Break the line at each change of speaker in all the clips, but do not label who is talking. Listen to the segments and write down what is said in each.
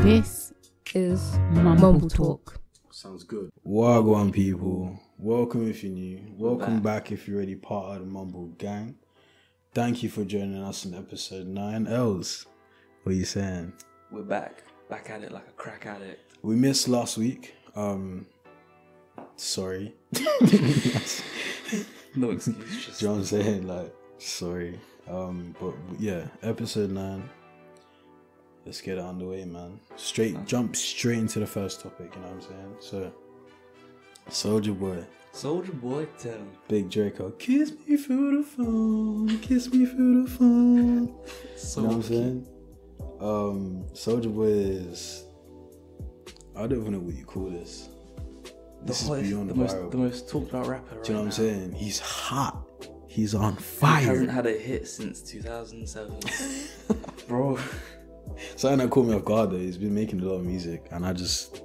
This is Mmbltalk.
Sounds good. Wagwan people, welcome if you're new. Welcome back if you're already part of the Mumble gang. Thank you for joining us in episode 9. Els, what are you saying?
We're back at it like a crack addict.
We missed last week. Sorry.
No excuse. Just
Do you know what I'm saying? Like, sorry. But yeah, episode 9. Let's get it underway, man. Jump straight into the first topic, you know what I'm saying? So, Soulja Boy,
tell.
Big Draco, kiss me through the phone, kiss me through the phone.
So
you know what I'm saying? Soulja Boy is, I don't even know what you call this. This is beyond viral.
The most talked about rapper right now.
Do you know what I'm saying? He's hot. He's on fire.
He hasn't had a hit since 2007. Bro.
Something that caught me off guard though, he's been making a lot of music and I just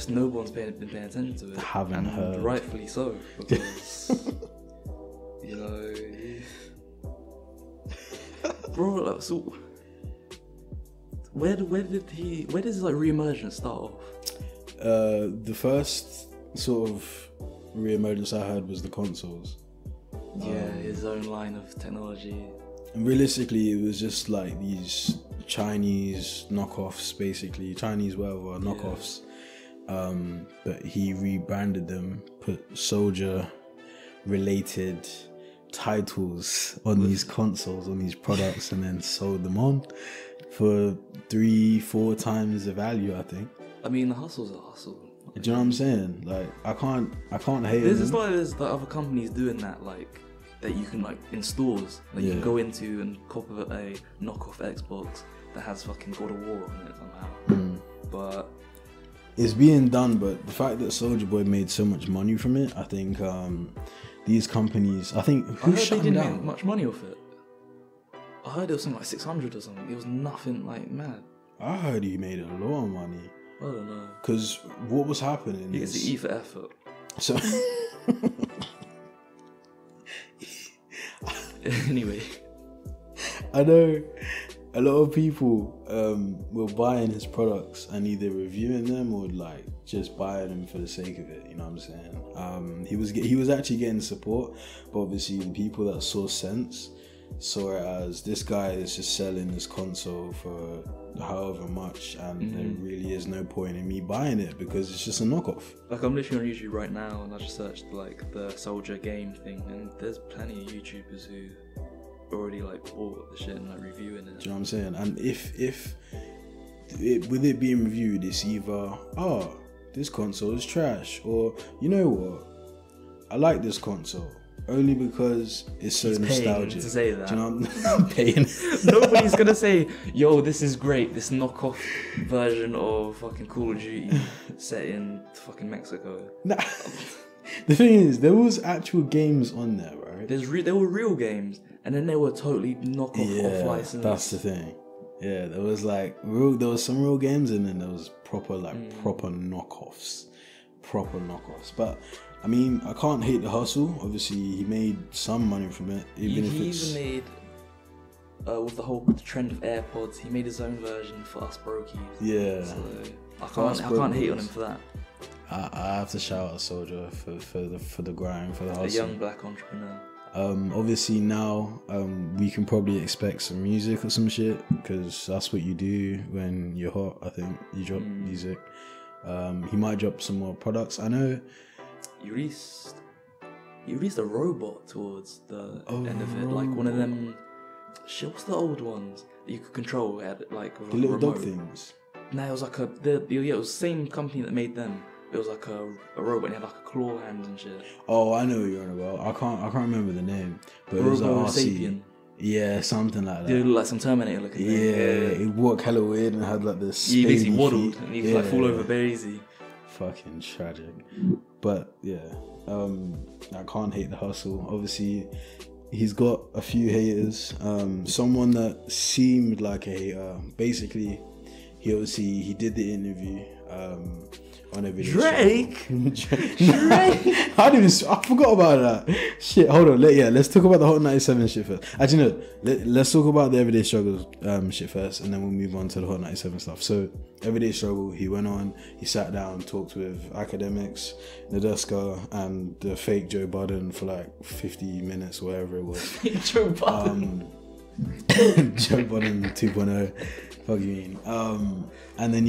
no one's been paying attention to it.
Haven't heard.
Rightfully so, because you know, bro. Like, so where did his like re-emergence start off?
The first sort of re-emergence I heard was the consoles.
Yeah, his own line of technology.
And realistically, it was just like these Chinese knockoffs, basically Chinese whatever knockoffs. But he rebranded them, put Soulja related titles on these consoles, on these products, and then sold them on for 3-4 times the value, I think.
I mean, the hustle's a hustle.
Do you know what I'm saying? Like, I can't hate it.
There's other companies doing that, like that you can like in stores, like you can go into and cop a knockoff Xbox that has fucking God of War on it somehow. But
it's being done. But the fact that Soulja Boy made so much money from it, I think these companies, I heard
they didn't make much money off it. I heard it was something like 600 or something. It was nothing like mad.
I heard he made a lot of money.
I don't know.
Because what was happening
You get to E for effort.
So
anyway,
I know a lot of people were buying his products and either reviewing them or like just buying them for the sake of it. You know what I'm saying? He was actually getting support, but obviously the people that saw sense saw it as this guy is just selling this console for however much, and there really is no point in me buying it because it's just a knockoff.
Like, I'm literally on YouTube right now and I just searched like the Soulja game thing, and there's plenty of YouTubers who already like bought the shit and like reviewing it.
Do you know what I'm saying? And with it being reviewed, it's either this console is trash, or you know what, I like this console only because it's so nostalgic.
To say that.
Do you know I'm paying?
Nobody's gonna say, yo, this is great, this knockoff version of fucking Call of Duty set in fucking Mexico.
Nah. The thing is, there was actual games on there, right?
There were real games, and then they were totally knockoff off license.
That's the thing. Yeah, there was like there was some real games, and then there was proper knockoffs. But I mean, I can't hate the hustle. Obviously, he made some money from it. He even
made, with the whole trend of AirPods, he made his own version for us brokies.
Yeah.
So I can't hate on him for that.
I have to shout out Soulja for the grind, for the hustle.
A young black entrepreneur.
Obviously now we can probably expect some music or some shit, because that's what you do when you're hot. I think you drop music. He might drop some more products. I know
you released a robot towards the end of it, like one of them. Shit, what's the old ones that you could control? Had like
the little remote dog things.
No, it was like it was the same company that made them. It was like a robot and it had like a claw hand and shit.
Oh, I know what you're on about. I can't remember the name, but it was like RC. Yeah, something like that.
It looked like some Terminator looking.
Yeah, it walked hella weird and had like this.
He basically waddled and he could like fall over very easy.
Fucking tragic. But yeah, I can't hate the hustle. Obviously, he's got a few haters. Someone that seemed like a hater. Basically, he did the interview on a video.
Drake.
Drake. I forgot about that. Shit. Hold on. Let's talk about the Hot 97 shit first. Actually, no. Let's talk about the Everyday Struggles shit first, and then we'll move on to the Hot 97 stuff. So, Everyday Struggle. He went on. He sat down, talked with academics, Nadeska, and the fake Joe Budden for like 50 minutes, whatever it was.
Joe Budden.
Joe Budden 2.0. Fuck you mean? And then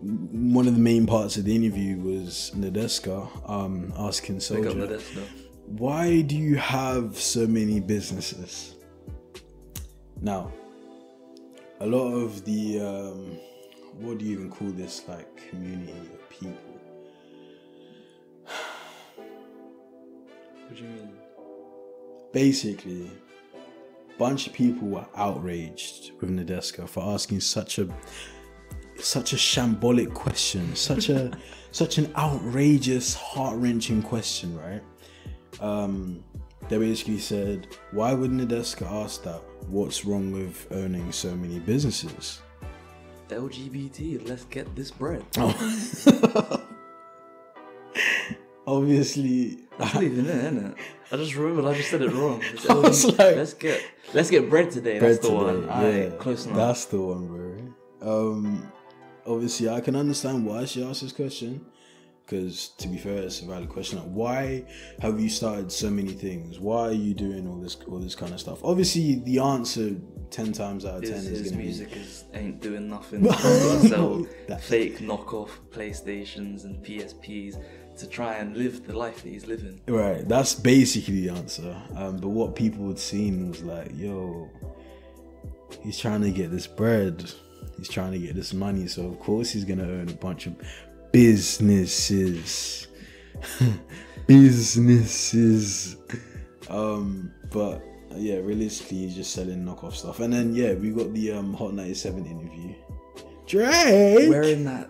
one of the main parts of the interview was Nadeska asking Soulja, why do you have so many businesses? Now, a lot of the what do you even call this, like, community of people?
What do you mean?
Basically, a bunch of people were outraged with Nadeska for asking such a shambolic question, such an outrageous, heart-wrenching question, right? They basically said, why would Nadeska ask that? What's wrong with owning so many businesses?
LGBT, let's get this bread.
Oh. Obviously,
that's not even it, innit? I just remembered I just said it wrong.
I was like,
let's get bread today. That's the one.
Yeah,
close enough.
That's the one, bro. Obviously, I can understand why she asked this question, because to be fair, it's a valid question. Like, why have you started so many things? Why are you doing all this kind of stuff? Obviously, the answer 10 times out of 10 is going to be
music ain't doing nothing. Sell fake knockoff PlayStations and PSPs to try and live the life that he's living.
Right, that's basically the answer. But what people had seen was like, yo, he's trying to get this bread. He's trying to get this money, so of course he's gonna own a bunch of businesses. But yeah, realistically, he's just selling knockoff stuff. And then we got the Hot 97 interview. Drake
wearing that.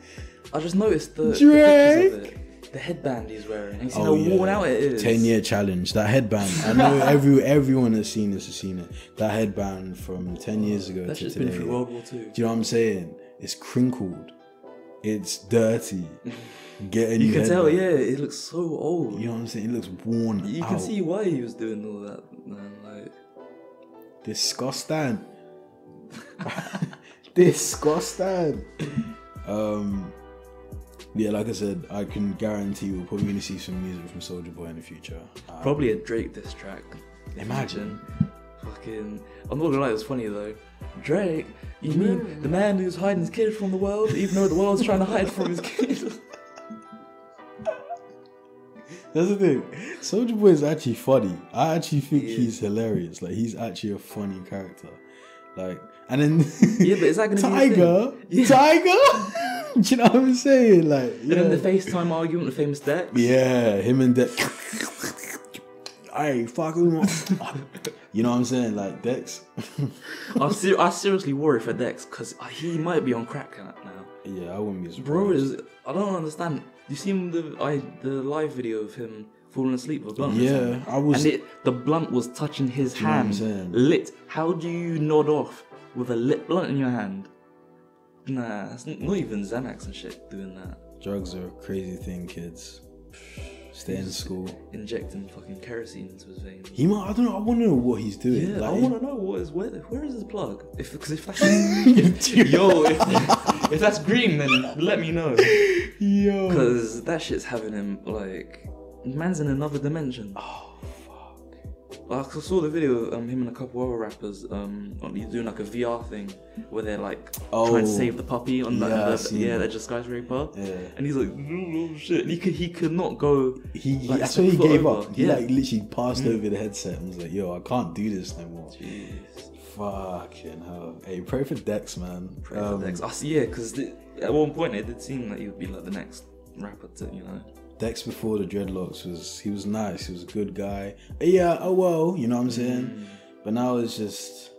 I just noticed the
Drake.
The pictures of it. The headband he's wearing. And you see how worn out it is.
10-year challenge. That headband. I know everyone has seen this, has seen it. That headband from 10 years ago
that's
to
just
today.
Been through World War II.
Do you know what I'm saying? It's crinkled. It's dirty. Get a new
You can tell,
headband.
it looks so old.
You know what I'm saying? It looks worn out.
You can see why he was doing all that, man. Like,
disgusting. Disgusting. Yeah, like I said, I can guarantee we're probably going to see some music from Soulja Boy in the future.
Probably a Drake diss track.
Imagine.
Fucking, I'm not gonna lie, it was funny though. Drake, you mean the man who's hiding his kid from the world, even though the world's trying to hide from his kid?
That's the thing. Soulja Boy is actually funny. I actually think he's hilarious. Like, he's actually a funny character. Like, and then
yeah, but is that gonna
be Tiger? Do you know what I'm saying? Like,
and then the FaceTime argument with famous Dex.
Yeah, him and Dex. Hey, fuck him. You know what I'm saying? Like, Dex.
I seriously worry for Dex because he might be on crack now.
Yeah, I wouldn't be surprised.
Bro, I don't understand. You seen the live video of him falling asleep with a blunt?
Yeah, I was.
And the blunt was touching his hand, lit. How do you nod off with a lit blunt in your hand? Nah, it's not even Xanax and shit doing that.
Drugs are a crazy thing, kids. Stay in school.
Injecting fucking kerosene into his veins.
He might. I don't know. I want to know what he's doing.
Yeah,
like,
I want to know where is his plug? Because if that's green, then let me know.
Yo.
Because that shit's having him like, man's in another dimension.
Oh fuck.
I saw the video of him and a couple other rappers doing like a VR thing where they're like trying to save the puppy on the just skyscraper. Yeah. And he's like, oh shit. And he could not go.
That's why he gave up. He like literally passed over the headset and was like, yo, I can't do this no more.
Jeez.
Fucking hell. Hey, pray for Dex, man.
Pray for Dex. Yeah, because at one point it did seem like he would be like the next rapper to, you know.
Dex before the dreadlocks he was nice. He was a good guy. Yeah, oh well, you know what I'm saying? But now it's just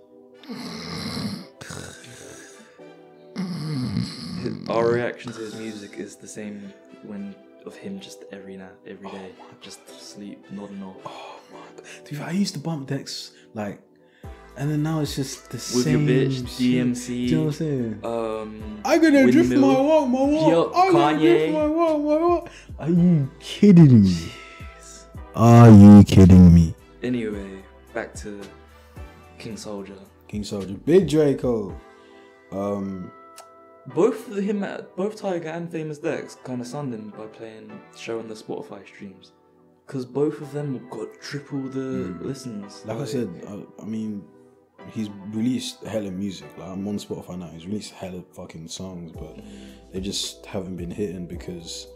our reaction to his music is the same of him just every day, just sleep, nodding off.
Oh my god. Dude, I used to bump Dex like And then now it's just the
With
same
your bitch,
shit.
DMC.
Do you know what I'm saying?
I'm
gonna drift my walk.
Yo,
I'm gonna
Kanye.
drift my walk. Are you kidding me? Are you kidding me?
Anyway, back to King Soldier.
Big Draco.
Both Tyga and Famous Dex kind of sunned him by showing the Spotify streams, because both of them got triple the listens.
Like I said, I mean, he's released hella music. Like, I'm on Spotify now. He's released hella fucking songs, but they just haven't been hitting because,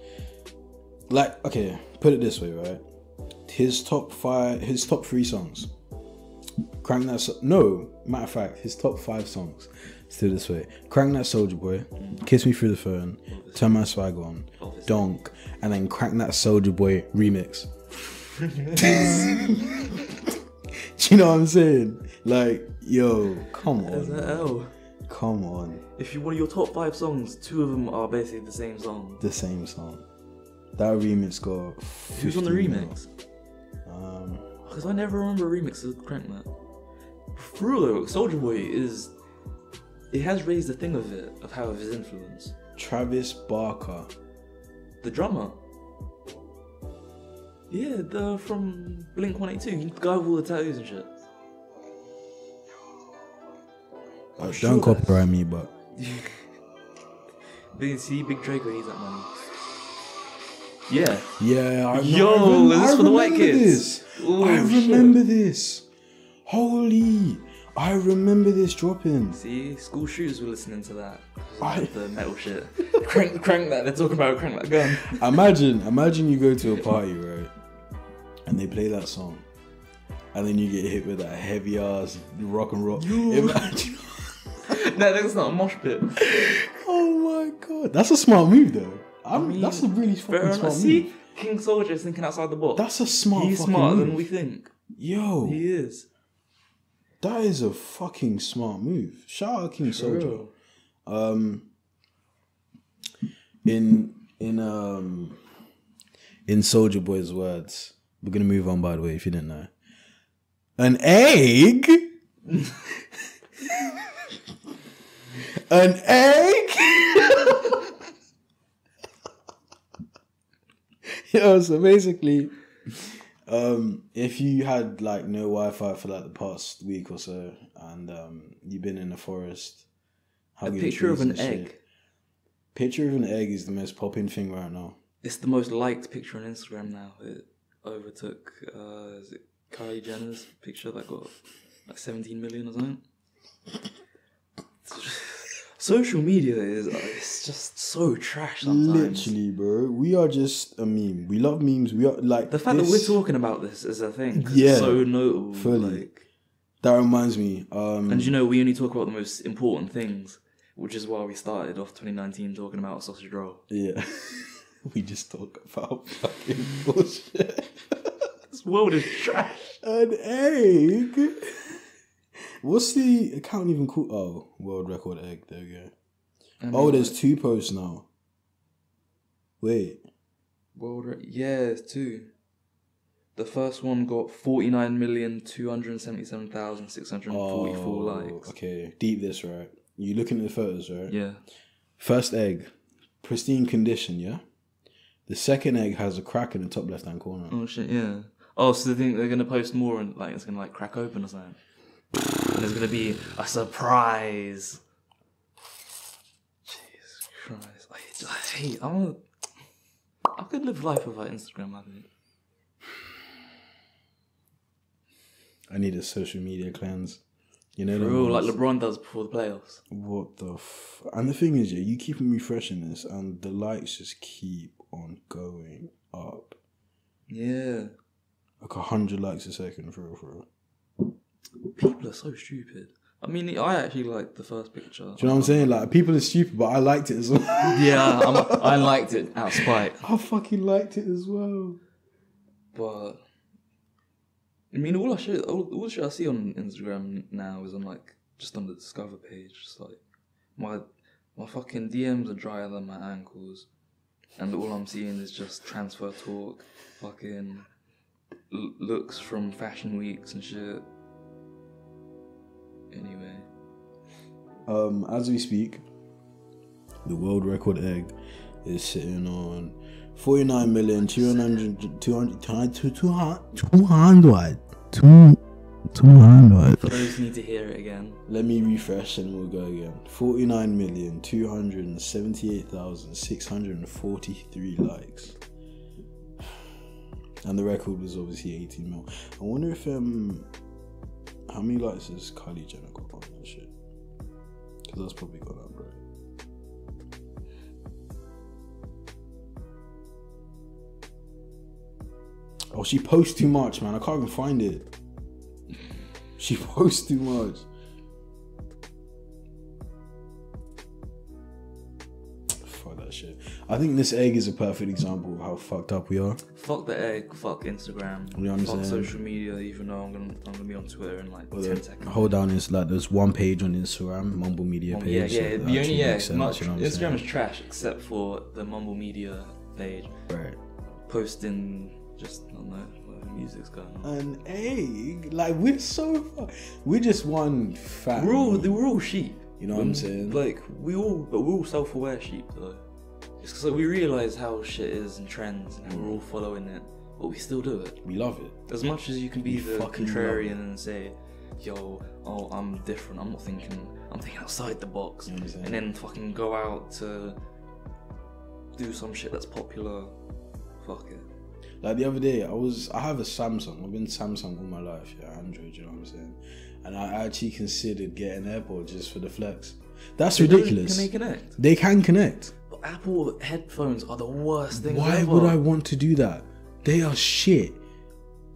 like, okay, put it this way, right? His top 3 songs. Crank That. No, matter of fact, his top 5 songs. Still this way. Crank That Soulja Boy, Kiss Me Through the Phone, Turn My Swag On, Donk, and then Crank That Soulja Boy remix. Do you know what I'm saying? Like, yo, come on. Come on.
If you want your top 5 songs, 2 of them are basically the same song.
The same song. That remix got.
Who's on the remix? Because I never remember a remix of Crank That. For real though, Soulja Boy it has raised the thing of how of his influence.
Travis Barker.
The drummer. Yeah, from Blink 182, the guy with all the tattoos and shit.
Don't copyright me, but.
Big Draco needs that money. Yeah.
Yeah,
is this for the white kids?
I remember this. Holy. I remember this dropping.
See, school shooters were listening to that. The metal shit. crank that. They're talking about Crank That gun.
Imagine you go to a party, right? And they play that song. And then you get hit with that heavy ass rock and roll. Imagine.
No, that's not a mosh pit.
Oh my god. That's a smart move though. That's a really fucking smart move.
See, King Soldier is thinking outside the box.
That's a smart
He's
fucking
smarter
move.
than we think.
Yo.
He is.
That is a fucking smart move. Shout out King Soldier. In Soulja Boy's words, we're gonna move on, by the way, if you didn't know. An egg? An egg? Yo, so basically, if you had like no Wi-Fi for like the past week or so, and you've been in the forest,
a picture of an egg.
Picture of an egg is the most popping thing right now.
It's the most liked picture on Instagram now. It overtook is it Kylie Jenner's picture that got like 17 million or something. Social media it's just so trash sometimes.
Literally, bro. We are just a meme. We love memes. We are like
the fact that we're talking about this is a thing.
Yeah,
it's so notable.
Fully.
Like,
that reminds me.
And you know, we only talk about the most important things, which is why we started off 2019 talking about sausage roll.
Yeah, we just talk about fucking bullshit.
This world is trash.
An egg. What's the account even called? Oh, World Record Egg. There we go. There's 2 posts now. Wait.
Yeah, it's 2. The first one got 49,277,644 likes.
Okay, deep this, right? You looking at the photos, right?
Yeah.
First egg, pristine condition, yeah? The second egg has a crack in the top left-hand corner.
Oh, shit, yeah. Oh, so they think they're going to post more and like it's going to like crack open or something? And there's going to be a surprise. Jesus Christ. I could live life without Instagram, I think.
I need a social media cleanse. You know,
real, like LeBron does before the playoffs.
What the And the thing is, yeah, you keep on refreshing this and the likes just keep on going up.
Yeah.
Like 100 likes a second, for real.
People are so stupid. I mean, I actually liked the first picture.
Do you know what I'm saying? Like, people are stupid, but I liked it as well.
Yeah, I liked it out of spite.
I fucking liked it as well.
But I mean, all the shit I see on Instagram now is on like just on the Discover page. Just like my fucking DMs are drier than my ankles, and all I'm seeing is just transfer talk, fucking looks from fashion weeks and shit. Anyway.
As we speak, the world record egg is sitting on 49,200.
For those who need to hear it again.
Let me refresh and we'll go again. 49,278,643 likes. And the record was obviously 18 mil. I wonder if how many likes has Kylie Jenner got on that shit? Because that's probably got that, bro. Oh, she posts too much, man. I can't even find it. She posts too much. Fuck that shit. I think this egg is a perfect example of how fucked up we are.
Fuck the egg. Fuck Instagram.
You know what I'm
fuck
saying?
social media. Even though I'm gonna be on Twitter in like 10 seconds.
Hold down, it's like there's one page on Instagram, MMBLMEDIA page.
Yeah.
So
The only
sense, you know
Instagram is trash except for the MMBLMEDIA page.
Right.
Posting just I don't know what music's going on.
An egg, like we're just one fat.
We're all sheep.
You know what I'm saying?
Like we're all self-aware sheep though. It's because like, we realise how shit is and trends and how we're all following it, but we still do it.
We love it.
As much as you can be the contrarian and say, yo, oh, I'm different. I'm thinking outside the box,
you know
and then fucking go out to do some shit that's popular. Fuck it.
Like the other day, I have a Samsung. I've been Samsung all my life, yeah, Android. You know what I'm saying? And I actually considered getting AirPods just for the flex. That's ridiculous.
Can they connect?
They can connect.
But Apple headphones are the worst thing.
Why
ever.
would I want to do that? They are shit.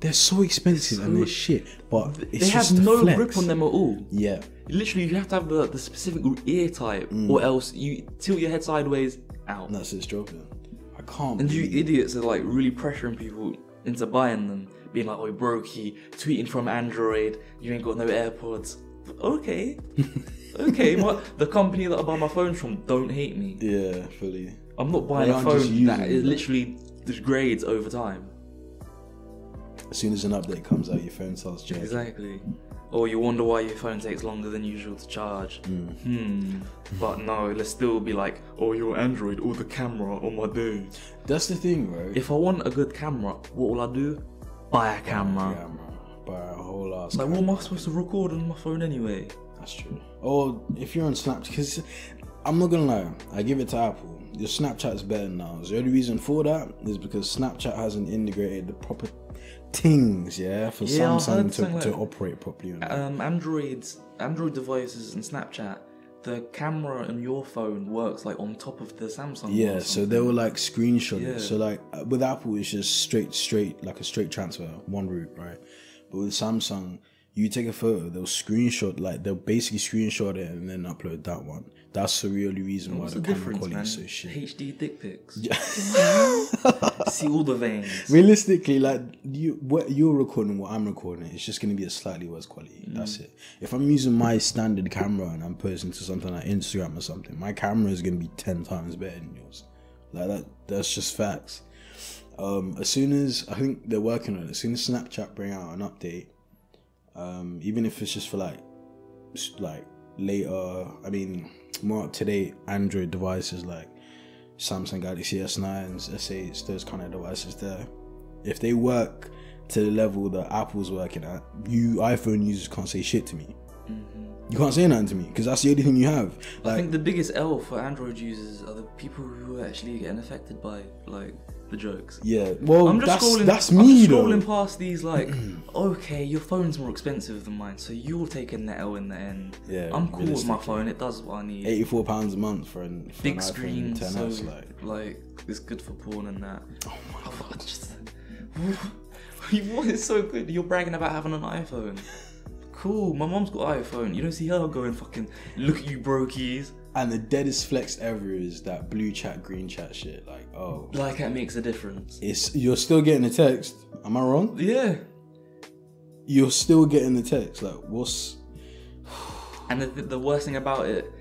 They're so expensive and they're shit. But it's
they
just
have no
flex.
grip on them at all.
Yeah.
Literally, you have to have the specific ear type, or else you tilt your head sideways out.
And that's it, stroking. I can't.
And you idiots are like really pressuring people into buying them, being like, "Oh, brokey, tweeting from Android, you ain't got no AirPods." Okay, okay. The company that I buy my phone from don't hate me.
Yeah, fully.
I'm not buying a phone that it literally degrades over time.
As soon as an update comes out, your phone starts changing.
Exactly. Or you wonder why your phone takes longer than usual to charge. But no, let's still be like, oh, your Android or the camera on my day.
That's the thing, bro.
If I want a good camera, what will I do? Buy a camera.
Buy a whole ass
Like,
camera.
what am I supposed to record on my phone anyway?
That's true. Or if you're on Snapchat, because I'm not gonna lie, I give it to Apple. Your Snapchat's better now. The only reason for that is because Snapchat hasn't integrated the proper things, for Samsung to operate properly.
Android devices and Snapchat, the camera on your phone works like on top of the Samsung.
Yeah, so they were like screenshot it.
Yeah.
So like with Apple, it's just straight like a straight transfer, one route, right? But with Samsung, you take a photo, they'll basically screenshot it and then upload that one. That's the real reason why the camera quality is so shit.
HD dick pics. See all the veins.
Realistically, like what you're recording, what I'm recording, it's just going to be a slightly worse quality. That's it. If I'm using my standard camera and I'm posting to something like Instagram or something, my camera is going to be 10 times better than yours. Like that's just facts. As soon as I think they're working on it, as soon as Snapchat bring out an update, even if it's just for like later, I mean more up to date Android devices like Samsung Galaxy S9s, S8s, those kind of devices there, if they work to the level that Apple's working at, you iPhone users can't say shit to me. You can't say nothing to me because that's the only thing you have.
I think the biggest L for Android users are the people who are actually getting affected by like the jokes.
Yeah, well,
I'm just
that's me though.
I'm scrolling past these like, okay, your phone's more expensive than mine, so you're taking the L in the end.
Yeah,
I'm cool with my phone. It does what I need.
£84 a month for
big
an
screen,
iPhone 10s,
so like it's good for porn and that.
Oh my god!
What is so good? You're bragging about having an iPhone. Cool, my mom's got an iPhone. You don't see her going fucking look at you brokies.
And the deadest flex ever is that blue chat, green chat shit. Like, oh,
like that makes a difference.
You're still getting the text. Am I wrong?
Yeah.
You're still getting the text. Like, what's?
And the worst thing about it,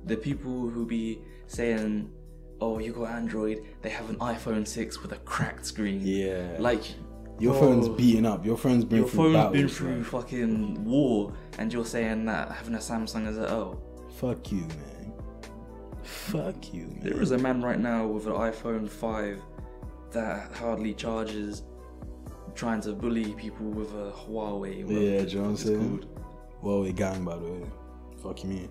the people who be saying, "Oh, you got Android," they have an iPhone 6 with a cracked screen.
Yeah.
Like,
Your phone's beaten up. Your phone's been through battles.
Your phone's been through fucking war, and you're saying that having a Samsung is an L.
Fuck you, man. Fuck you, man.
There is a man right now with an iPhone 5 that hardly charges, trying to bully people with a Huawei.
Yeah, do you know what I'm saying? Huawei gang, by the way. Fuck you, me.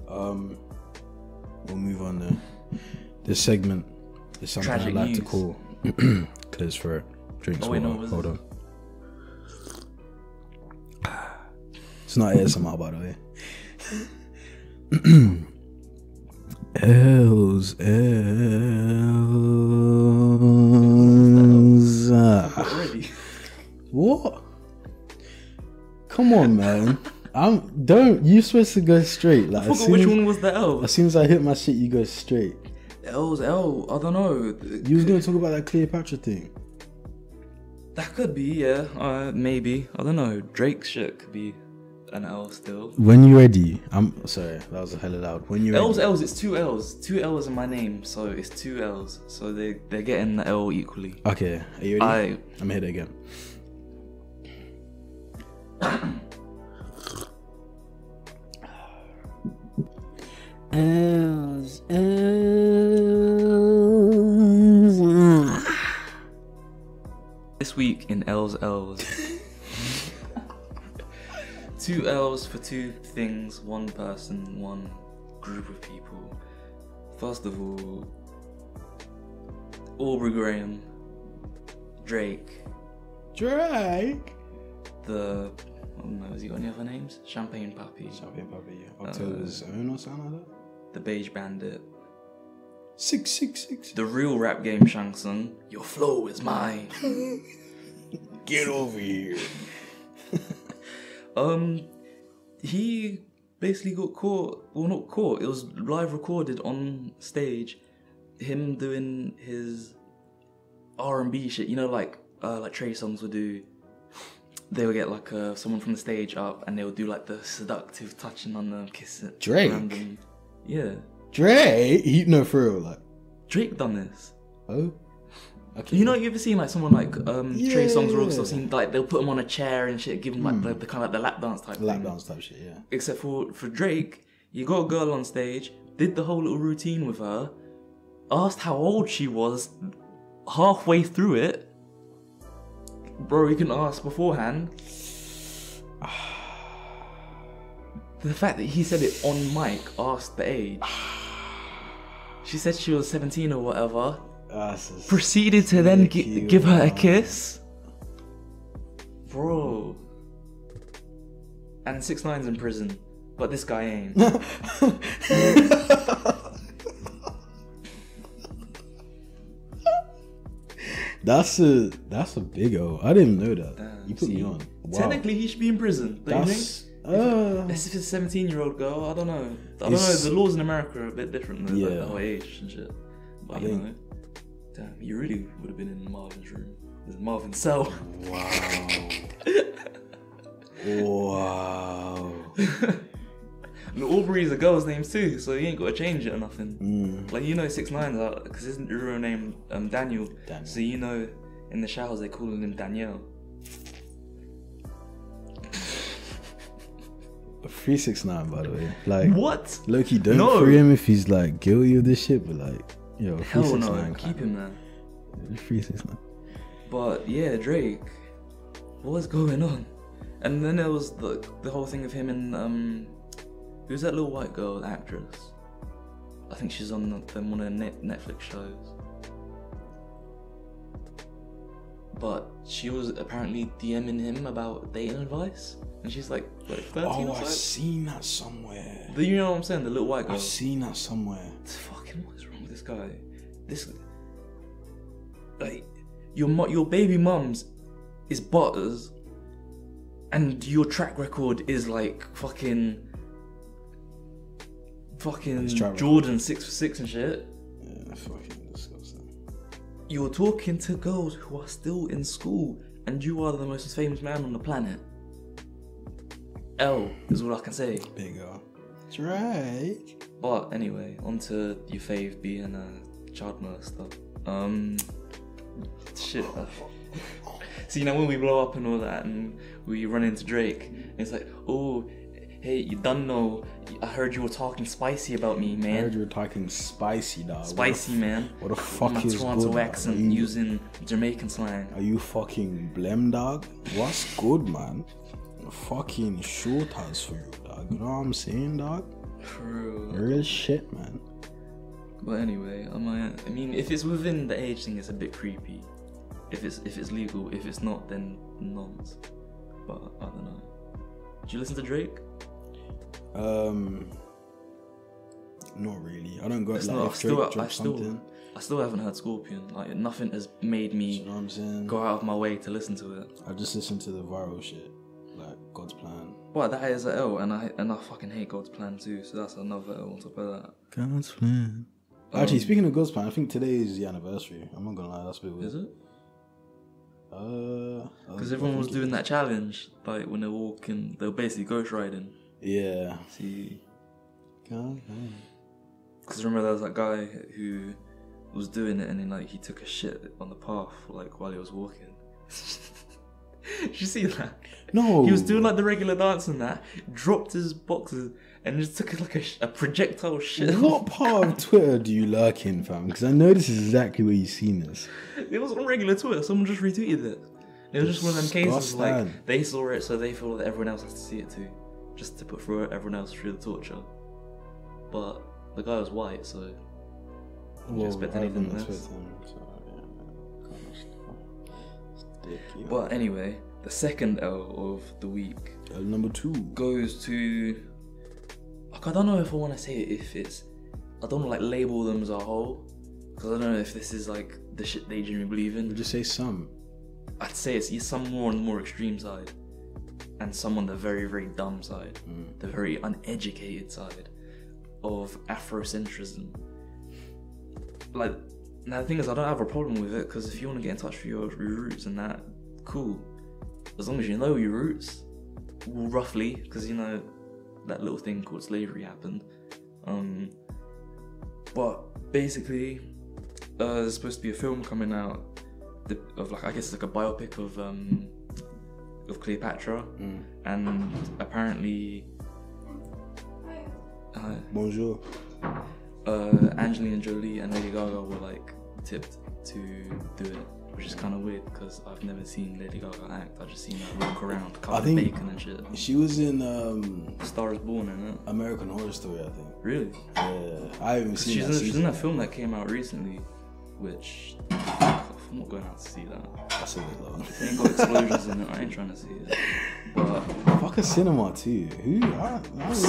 We'll move on then. This segment is something I like to call Clears for drinks water. Hold on. It's not ASMR, by the way. L's.
Already.
What? Come on, man. You're supposed to go straight. Like,
I forgot which one was the L.
As soon as I hit my shit, you go straight.
L's L. I don't know.
You was gonna talk about that Cleopatra thing.
That could be, yeah. Maybe. I don't know. Drake's shit could be an L still.
When you ready? I'm sorry, that was hella loud. When you ready?
L's, it's 2 L's. 2 L's in my name, so it's 2 L's. So they're getting the L equally.
Okay, are you ready? I'm gonna hit it again.
L's.
This week in L's. 2 L's for 2 things, 1 person, 1 group of people. First of all, Aubrey Graham, Drake. Has he got any other names? Champagne Papi,
yeah. October's Own or something like that?
The Beige Bandit.
666.
The real rap game Shang Your flow is mine.
Get over here.
He basically got caught. Well, not caught. It was live recorded on stage. Him doing his R&B shit. You know, like Trey Songz would do. They would get like someone from the stage up, and they would do like the seductive touching on them, kissing.
Drake.
Random. Yeah.
Drake. No, for real, like.
Drake done this.
Oh. Okay.
You know, you ever seen like someone like Trey Songz or also seen like they'll put him on a chair and shit, give him like the kind of like the lap dance type.
Lap dance type shit, yeah.
Except for Drake, you got a girl on stage, did the whole little routine with her, asked how old she was, halfway through it. Bro, you can ask beforehand. The fact that he said it on mic, asked the age. She said she was 17 or whatever. Proceeded to then give her a kiss. Bro. And 6ix9ine's in prison, but this guy ain't.
That's a big O. I didn't know that.
Damn,
you put me on. Wow.
Technically, he should be in prison. Don't you think? If it's a 17-year-old girl, I don't know. The laws in America are a bit different than like, the whole age and shit. But you know, damn, you really would have been in Marvin's room. Marvin's cell.
Wow.
And Aubrey's a girl's name too, so you ain't got to change it or nothing. Like, you know 6ix9ine's out, because his real name Daniel. So you know in the showers they call him Danielle.
Free 6ix9ine, by the way. Like,
what?
Loki, don't free him if he's like guilty of this shit, but like, yo, free
hell
6ix9ine.
No, keep him there.
Free 6ix9ine.
But yeah, Drake, what's going on? And then there was the whole thing of him and who's that little white girl, the actress? I think she's on one of the Netflix shows. But she was apparently DMing him about dating advice, and she's like 13 or something.
I've seen that somewhere.
You know what I'm saying? The little white girl.
I've seen that somewhere.
Fucking, what is wrong with this guy? Like, your baby mum's is Butters, and your track record is like fucking Jordan 6 for 6 and shit.
Yeah, fucking disgusting.
You're talking to girls who are still in school, and you are the most famous man on the planet. L is all I can say.
Big L. Drake.
But anyway, on to your fave being a child molester. Shit. So, you know, when we blow up and all that and we run into Drake, it's like, oh, hey, you done know, I heard you were talking spicy about me, man.
I heard you were talking spicy, dog.
Spicy, man.
What the fuck
my
is
Toronto
good,
accent using Jamaican slang.
Are you fucking blem, dog? What's good, man? Fucking short house for you, dog. You know what I'm saying, dog?
True.
Real shit, man.
But anyway, I mean, if it's within the age thing, it's a bit creepy. If it's legal, if it's not, then nonce. But I don't know. Do you listen to Drake?
Not really. I don't go
It's
like
not,
if Drake drops
I
something.
still haven't heard Scorpion. Like, nothing has made me
You know what I'm saying?
go out of my way to listen to it.
I just listen to the viral shit, like God's Plan.
But that is an L, and I fucking hate God's Plan too. So that's another L on top of that.
God's Plan. Actually, speaking of God's Plan, I think today is the anniversary. I'm not gonna lie, that's a bit weird.
Is it?
Because
everyone was doing that challenge, like when they're walking, they were basically ghost riding.
Yeah.
See.
God.
Because remember there was that guy who was doing it and then like he took a shit on the path like while he was walking. Did you see that?
No.
He was doing like the regular dance and that, dropped his boxes and just took like a projectile shit.
What part of Twitter do you lurk in, fam? Because I know this is exactly where you've seen this.
It was on regular Twitter, someone just retweeted it. It was just one of them cases like
Disgusting.
they saw it so they feel that everyone else has to see it too. Just to put through everyone else through the torture. But the guy was white, so didn't expect anything less. But anyway, the second L of the week,
L number 2,
goes to, like, I don't know if I want to say it, if it's, I don't like label them as a whole, because I don't know if this is like the shit they genuinely believe in.
Would you say some?
I'd say it's some more on the more extreme side, and some on the very, very dumb side, the very uneducated side of Afrocentrism. Like, now the thing is, I don't have a problem with it, because if you want to get in touch with your roots and that, cool. As long as you know your roots, well, roughly, because you know that little thing called slavery happened. But basically, there's supposed to be a film coming out of like, I guess it's like a biopic of Cleopatra, and apparently
Bonjour.
Angelina Jolie and Lady Gaga were like tipped to do it, which is kind of weird because I've never seen Lady Gaga act. I've just seen her walk around covered in bacon and shit.
She was in
Star is Born, isn't it?
American Horror Story, I think.
Really?
Yeah, I haven't seen that.
She's in that film that came out recently, which I'm not going out to see that.
That's a bit low.
It ain't got explosions in it. I ain't trying to see it. But
fuck a cinema too. Who? I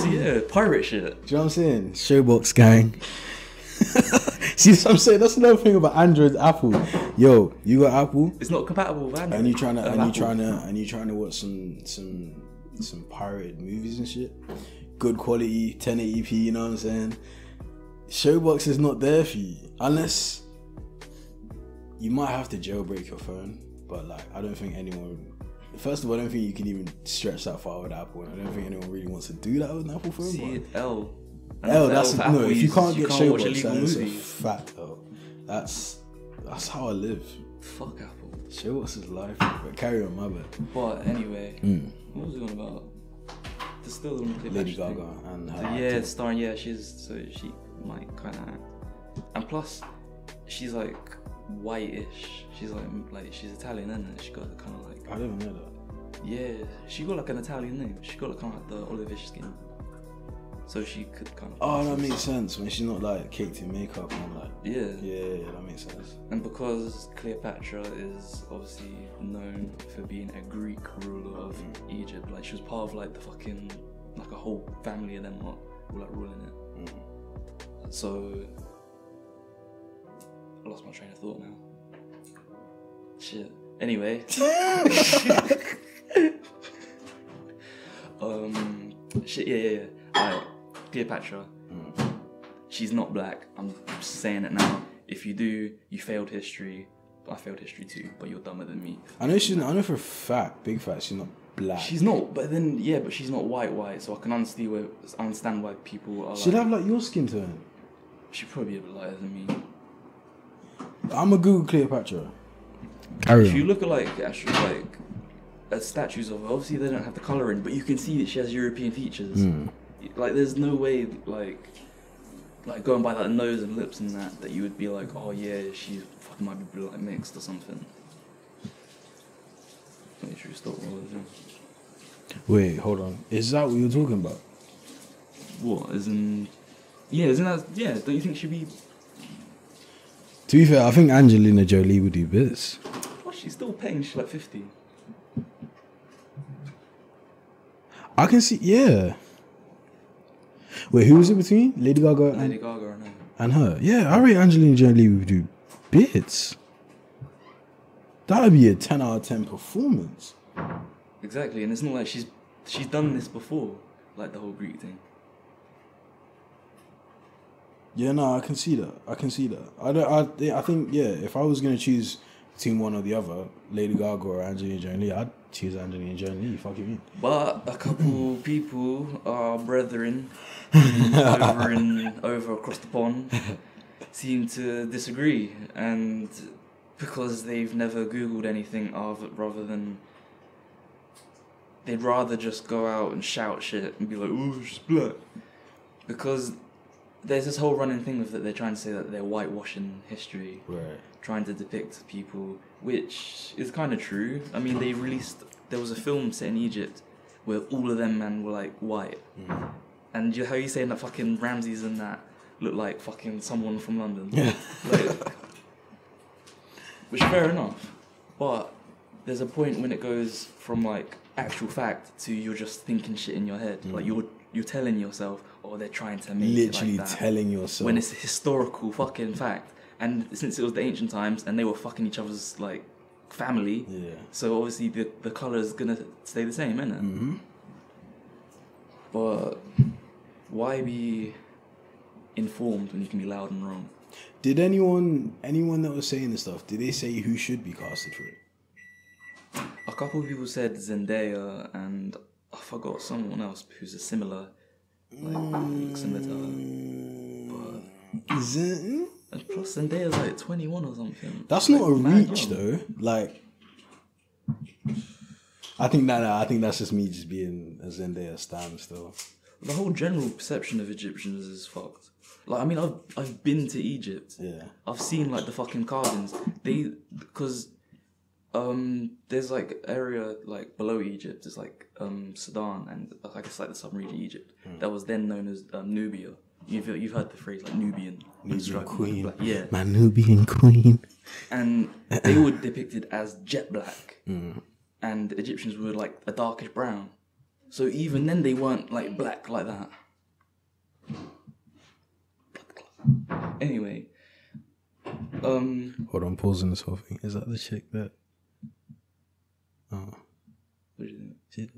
yeah, pirate shit.
Do you know what I'm saying? Showbox gang. See what I'm saying? That's another thing about Android, Apple. Yo, you got Apple?
It's not compatible with Android.
And you trying to watch some pirated movies and shit. Good quality, 1080p. You know what I'm saying? Showbox is not there for you unless you might have to jailbreak your phone. But like, I don't think anyone. First of all, I don't think you can even stretch that far with Apple, and I don't think anyone really wants to do that with an Apple phone.
See, L.
That's no. If you can't get Showbox, that's a
movies.
fact though. That's how I live.
Fuck Apple.
Showbox is life. But carry on, my bad.
But anyway, what was it on about? There's still the
Lady Gaga and her
yeah, starring. Yeah, she might kind of act, and plus, she's like whitish. She's like she's Italian, isn't it? She got kind of like.
I didn't know that.
Yeah, she got like an Italian name. She got like kind of like the olivish skin. So she could kind of.
Oh, that makes sense when she's not like caked in makeup and like.
Yeah.
Yeah, that makes sense.
And because Cleopatra is obviously known for being a Greek ruler of Egypt, like she was part of like the fucking like a whole family of them all like ruling it. So I lost my train of thought now. Shit. Anyway. Shit. Yeah. Alright. Cleopatra. She's not black. I'm saying it now. If you do, you failed history. I failed history too, but you're dumber than me.
I know for a fact, big fact, she's not black.
She's not, but she's not white. So I can understand why people are.
She'd have like your skin tone.
She'd probably be a bit lighter than me.
I'm a Google Cleopatra. Carry
if
on.
you look at like actual like statues of her, obviously they don't have the colouring, but you can see that she has European features. Like there's no way like going by like nose and lips and that you would be like, oh yeah, she fucking might be like mixed or something. Make sure you stop what I was doing.
Wait, hold on. Is that what you're talking about?
What? Isn't that? Yeah. Don't you think she'd be?
To be fair, I think Angelina Jolie would do bits.
Well, she's still paying. She's like 50.
I can see, yeah. Wait, who was it between? Lady Gaga and her? Yeah, I rate Angelina Jolie would do bits. That would be a 10 out of 10 performance.
Exactly, and it's not like she's done this before, like the whole Greek thing.
Yeah, no, I can see that. I think, yeah, if I was gonna choose between one or the other, Lady Gaga or Angelina Jolie, I'd choose Angelina Jolie. Fuck you mean?
But a couple people, our brethren, over across the pond, seem to disagree, and because they've never Googled anything rather than. They'd rather just go out and shout shit and be like, "Ooh, she's black," because there's this whole running thing with that they're trying to say that they're whitewashing history,
right?
Trying to depict people, which is kind of true. I mean, there was a film set in Egypt where all of them men were like white, and how you saying that fucking Ramses and that look like fucking someone from London, like, which fair enough, but there's a point when it goes from like actual fact to you're just thinking shit in your head, like you're telling yourself, oh, they're trying to make
literally
it like that,
telling yourself
when it's a historical fucking fact. And since it was the ancient times and they were fucking each other's like family, so obviously the colour is gonna stay the same, isn't it? But why be informed when you can be loud and wrong?
Did anyone that was saying this stuff, did they say who should be casted for it?
A couple of people said Zendaya, and I forgot someone else who's a similar, looks similar to her. But and plus Zendaya's like 21 or something.
That's not a reach though. Like, I think that's just me just being a Zendaya stan still.
The whole general perception of Egyptians is fucked. Like, I mean, I've been to Egypt. Yeah. I've seen like the fucking carvings. Because there's like area like below Egypt is like Sudan and I guess like the southern region of Egypt that was then known as Nubia. You've heard the phrase like Nubian
queen,
black. Yeah,
my Nubian queen.
And they were depicted as jet black, and Egyptians were like a darkish brown. So even then they weren't like black like that. Anyway,
hold on, pausing this whole thing. Is that the chick that? Oh,
what do you think?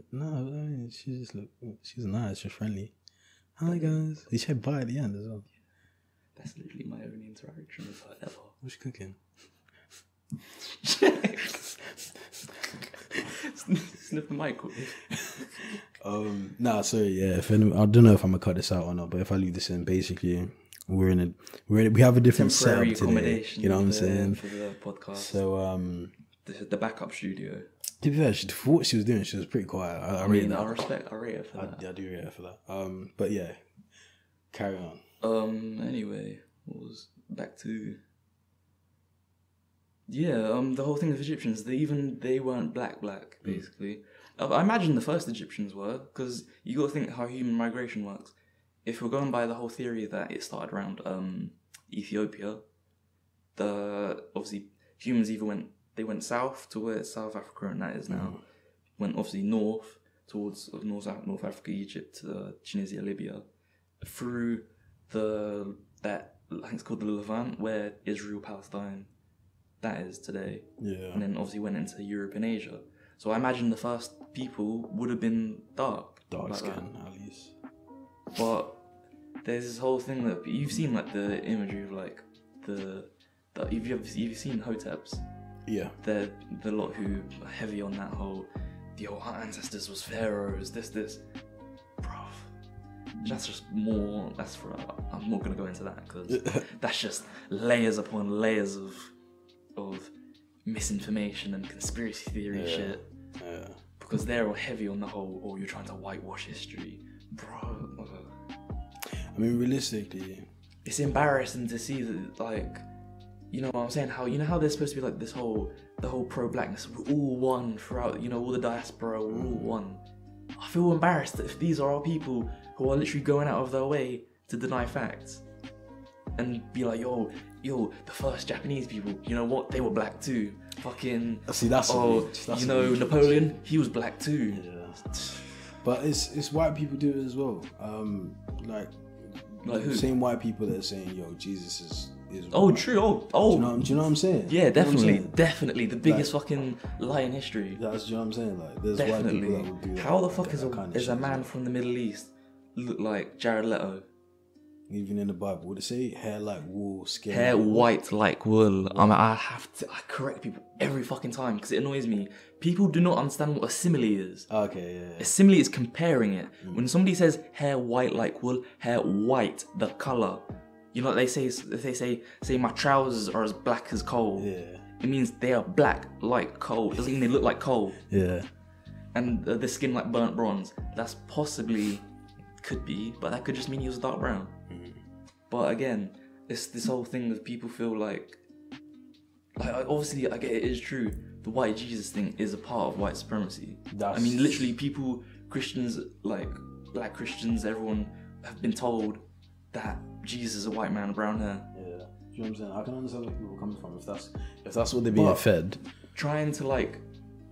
She's nice. She's friendly. Hi guys. He said bye at the end as well.
That's literally my only interaction with her ever.
What's she cooking?
Sniff the mic.
Nah, sorry. Yeah, I don't know if I'm gonna cut this out or not, but if I leave this in, basically, we have a different
temporary
setup today. You know what I'm saying?
For the podcast.
So
the backup studio.
To be fair, for what she was doing, she was pretty quiet. I rate her for that. I do rate her for that. But yeah, carry on.
Anyway, what was back to? Yeah, the whole thing with Egyptians, they weren't black basically. I imagine the first Egyptians were, because you got to think how human migration works. If we're going by the whole theory that it started around Ethiopia, obviously humans they went south to where South Africa and that is now, went obviously north towards North Africa, Egypt, Tunisia, Libya, through that I think it's called the Levant, where Israel, Palestine, that is today. Yeah. And then obviously went into Europe and Asia. So I imagine the first people would have been dark
skin at least.
But there's this whole thing that you've seen, like the imagery of like you've seen Hoteps. Yeah. They're the lot who are heavy on that whole, our ancestors was pharaohs, this. Bruv. That's just more, I'm not going to go into that because that's just layers upon layers of misinformation and conspiracy theory shit.
Yeah.
Because they're all heavy on the whole, or you're trying to whitewash history. Bro.
I mean, realistically,
it's embarrassing to see that, like, you know what I'm saying? How, you know how there's supposed to be like the whole pro-blackness, we're all one throughout, you know, all the diaspora, we're all one. I feel embarrassed that if these are our people who are literally going out of their way to deny facts and be like, yo, the first Japanese people, you know what? They were black too. Fucking,
that's
you know, Napoleon, he was black too.
Yeah. But it's white people do it as well. Like
who?
Same white people that are saying, yo, Jesus is
oh,
white.
true. Oh.
Do you know what I'm saying?
Yeah, definitely. The biggest fucking lie in history.
That's, you know what I'm saying? Like, there's
Definitely.
white people that will do that.
How the fuck
that
is a man from the Middle East look like Jared Leto?
Even in the Bible, would it say hair like wool, skin?
Hair white like wool. I correct people every fucking time because it annoys me. People do not understand what a simile is.
Okay, yeah.
A simile is comparing it. When somebody says hair white like wool, hair white, the color. You know what they say? If they say my trousers are as black as coal.
Yeah.
It means they are black like coal. It doesn't mean they look like coal.
Yeah.
And the skin like burnt bronze. That's possibly, could be, but that could just mean he was dark brown. But again, it's this whole thing that people feel like obviously I get it is true. The white Jesus thing is a part of white supremacy. I mean, literally, people, Christians, like black Christians, everyone have been told that Jesus is a white man with brown hair.
Yeah, do you know what I'm saying? I can understand where people are coming from if that's what they're being fed.
Trying to, like,